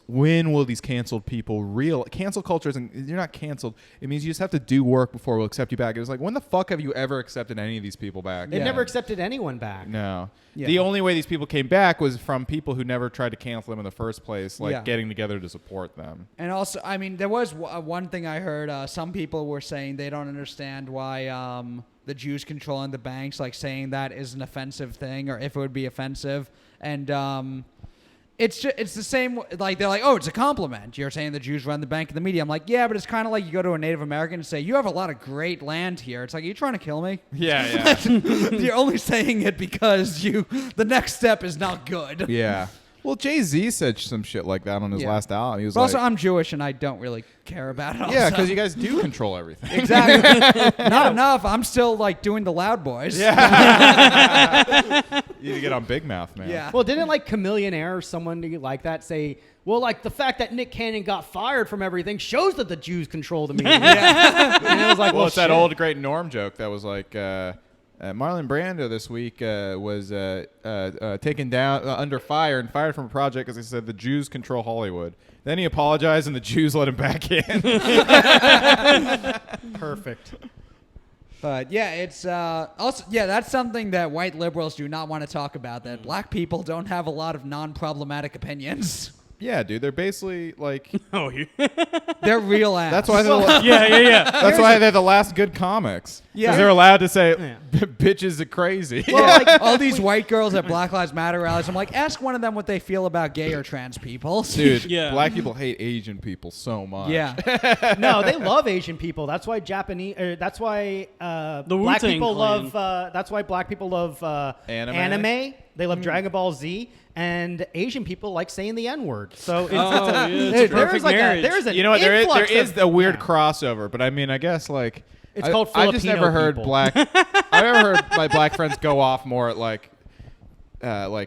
when will these canceled people cancel culture isn't, you're not canceled. It means you just have to do work before we'll accept you back. It was like, when the fuck have you ever accepted any of these people back? They've Yeah. never accepted anyone back. No. Yeah. The only way these people came back was from people who never tried to cancel them in the first place, like Yeah. getting together to support them. And also, I mean, there was one thing I heard. Some people were saying they don't understand why the Jews controlling the banks, like saying that is an offensive thing, or if it would be offensive. And it's the same. Like they're like, oh, it's a compliment. You're saying the Jews run the bank in the media. I'm like, yeah, but it's kind of like you go to a Native American and say, you have a lot of great land here. It's like, are you trying to kill me? Yeah, You're only saying it because the next step is not good. yeah. Well, Jay-Z said some shit like that on his Yeah. last album. He was But also, like, I'm Jewish and I don't really care about it. yeah, also. because you guys do control everything. Exactly. Not enough. I'm still like doing the Loud Boys. Yeah. You need to get on Big Mouth, man. Yeah. Well, didn't like Chameleon Air or someone like that say, well, like the fact that Nick Cannon got fired from everything shows that the Jews control the media. And it was like, Well, it's that shit. old great Norm joke that was like, Marlon Brando this week was taken down under fire and fired from a project because he said the Jews control Hollywood. Then he apologized and the Jews let him back in. Perfect. But yeah, it's also that's something that white liberals do not want to talk about. That black people don't have a lot of non-problematic opinions. Yeah, dude, they're basically like. Oh, you. They're real ass. That's why they're. yeah. That's why they're the last good comics. Yeah. Because they're allowed to say, Yeah. "Bitches are crazy." Well, like all these white girls at Black Lives Matter rallies. I'm like, ask one of them what they feel about gay or trans people. Dude, Yeah. black people hate Asian people so much. Yeah. No, they love Asian people. That's why Japanese. That's why black Wu-Tang people Clan. love. That's why black people love Anime? They love Dragon Ball Z, and Asian people like saying the N word. So it's, Oh, yeah, it's a there perfect is like marriage. there is an You know what? There influx is of- a weird yeah. crossover, but I mean, I guess like It's called I just Filipino never heard people. black. I never heard my black friends go off more at like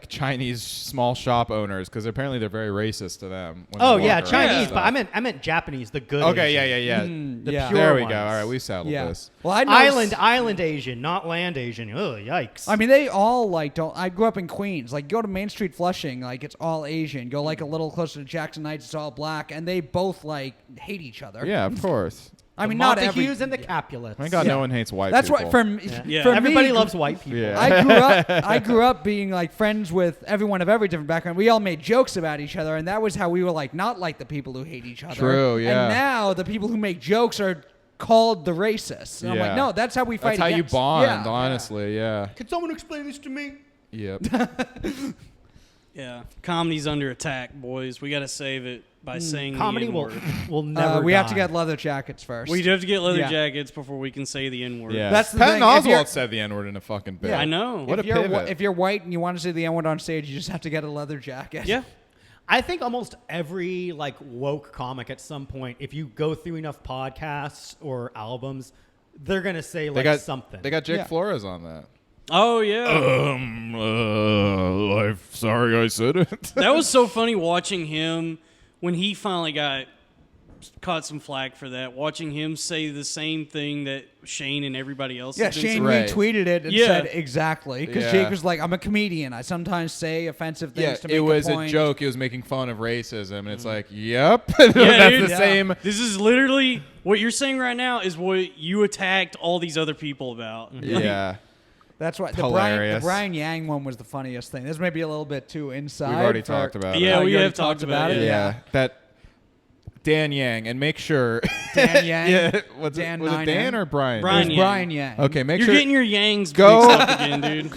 Chinese small shop owners because apparently they're very racist to them. when Oh they yeah, walk around and Chinese, but stuff. I meant Japanese, the good. Okay, Asian. yeah. The Yeah. pure There we ones. go. All right, we settled Yeah. this. Well, I know Island Asian, not land Asian. Ugh, yikes. I mean, they all like don't. I grew up in Queens. Like, go to Main Street Flushing, like it's all Asian. Go like a little closer to Jackson Heights, it's all black, and they both like hate each other. Yeah, of course. I mean, the not every. Montagues and the Capulets. Thank God Yeah. no one hates white That's people. why for Yeah. for Everybody me, loves white people. Yeah. I grew up being like friends with everyone of every different background. We all made jokes about each other, and that was how we were like not like the people who hate each other. True, yeah. And now the people who make jokes are called the racists. And I'm like, Yeah. no, that's how we fight. That's how you against- bond, Yeah. honestly. Yeah. Can someone explain this to me? Yep. Yeah. Comedy's under attack, boys. We got to save it by saying Comedy the will N-word. will never. We have to die. get leather jackets first. We do have to get leather Yeah. jackets before we can say the N-word. Yeah. That's the Patton thing, if you're- Oswalt said the N-word in a fucking bit. Yeah. I know. What if a you're pivot. if you're white and you want to say the N word on stage, you just have to get a leather jacket. Yeah. I think almost every like woke comic at some point, if you go through enough podcasts or albums, they're gonna say like something. They got Jake Yeah. Flores on that. Oh, yeah. I'm sorry I said it. That was so funny watching him when he finally caught some flack for that. Watching him say the same thing that Shane and everybody else. Yeah, has been Shane Right. retweeted it and Yeah. said exactly because Yeah. Jake was like, "I'm a comedian. I sometimes say offensive things Yeah, to make it was a a point." joke. He was making fun of racism, and it's like, yep, Yeah, that's dude. the Yeah. same. This is literally what you're saying right now is what you attacked all these other people about. Yeah, That's why the Hilarious. Brian Yang one was the funniest thing. This may be a little bit too inside. we've already for- talked about Yeah, it. we you already have talked about it. Yeah, that Dan Yang, and make sure. Dan Yang. yeah, was Dan it Dan Yang. or Brian? Brian It was Yang. Brian Yang. Okay, make You're sure. getting your Yangs Go- mixed up again, dude.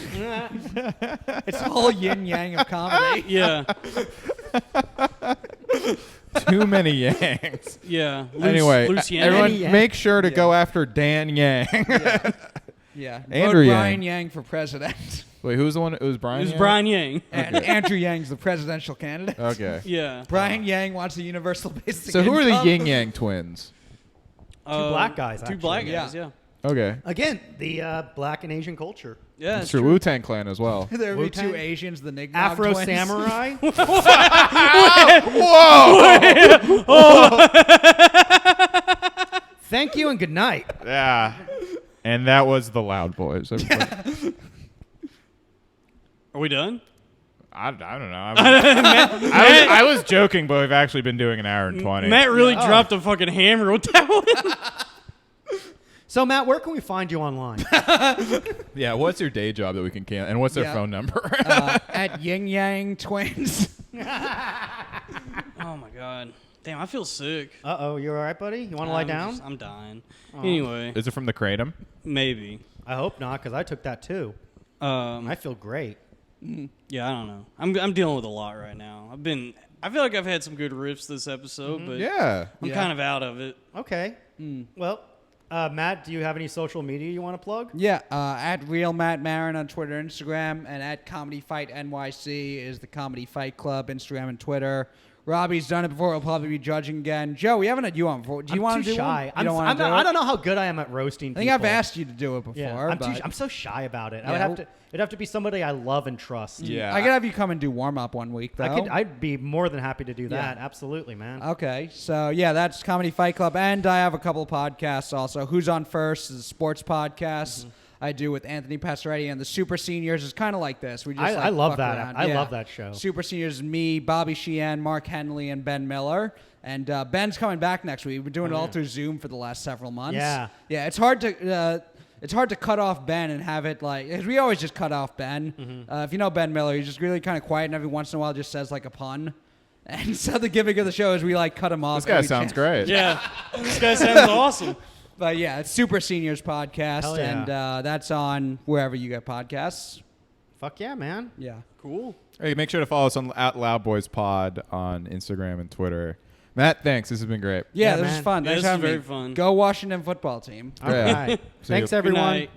It's all yin yang of comedy. Yeah, Too many Yangs. yeah. Loose, Anyway, loose Yang. everyone, Yang. make sure to go after Dan Yang. Yeah. Andrew Vote Yang. Brian Yang for president. Wait, who's the one? It was Brian. It was Yang? Brian Yang. And Andrew Yang's the presidential candidate. Okay. Yeah. Brian Yang wants a universal basic So who are the income. Yin Yang twins? Two black guys, Two actually. black guys, yeah. Okay. Again, the black and Asian culture. Yeah, It's true. Wu-Tang Clan as well. There would be Wu-Tang? two Asians, the Nick Afro twins. Samurai. Thank you and good night. Yeah. And that was the Loud Boys. everybody. Are we done? I don't know. I was joking, but we've actually been doing an hour and 20. Matt really Yeah. dropped a fucking hammer with that one. So Matt, where can we find you online? Yeah, what's your day job that we can cancel? And what's their Yeah. phone number? At Yin Yang Twins. Oh my god. Damn, I feel sick. Uh-oh, you all right, buddy? You want to lie down? I'm dying. Anyway, Is it from the Kratom? maybe. I hope not, because I took that too. I feel great. Yeah, I don't know. I'm dealing with a lot right now. I feel like I've had some good riffs this episode, but Yeah. I'm Yeah. kind of out of it. Okay. Well, Matt, do you have any social media you want to plug? Yeah, at Real Matt Maran on Twitter and Instagram, and at Comedy Fight NYC is the Comedy Fight Club, Instagram and Twitter. Robbie's done it before. He'll probably be judging again. Joe, we haven't had you on before. Do you want to do shy. one? You don't want to do I it? don't know how good I am at roasting I think people. I've asked you to do it before. Yeah, I'm so shy about it. I would Yeah. have to. It'd have to be somebody I love and trust. Yeah. I could have you come and do warm up one week, though. I'd be more than happy to do that. Yeah. Absolutely, man. Okay, so yeah, that's Comedy Fight Club, and I have a couple of podcasts also. Who's on First is a sports podcast I do with Anthony Passaretti, and the Super Seniors is kind of like this. We just I love fuck that. around. I Yeah. love that show. Super Seniors is me, Bobby Sheehan, Mark Henley, and Ben Miller. And Ben's coming back next week. We've been doing it all through Zoom for the last several months. Yeah. Yeah, it's hard to cut off Ben and have it like, 'cause we always just cut off Ben. If you know Ben Miller, he's just really kind of quiet, and every once in a while just says like a pun. And so the gimmick of the show is we like cut him off. This guy every sounds chance. great. Yeah, this guy sounds awesome. But yeah, it's Super Seniors podcast, Hell yeah. and that's on wherever you get podcasts. Fuck yeah, man. Yeah. Cool. Hey, make sure to follow us on at Loud Boys Pod on Instagram and Twitter. Matt, thanks. This has been great. Yeah, Yeah, this is man. fun. Yeah, Thanks this for is having very me. fun. Go Washington football team. All Yeah. right. See you. Thanks, Good everyone. night.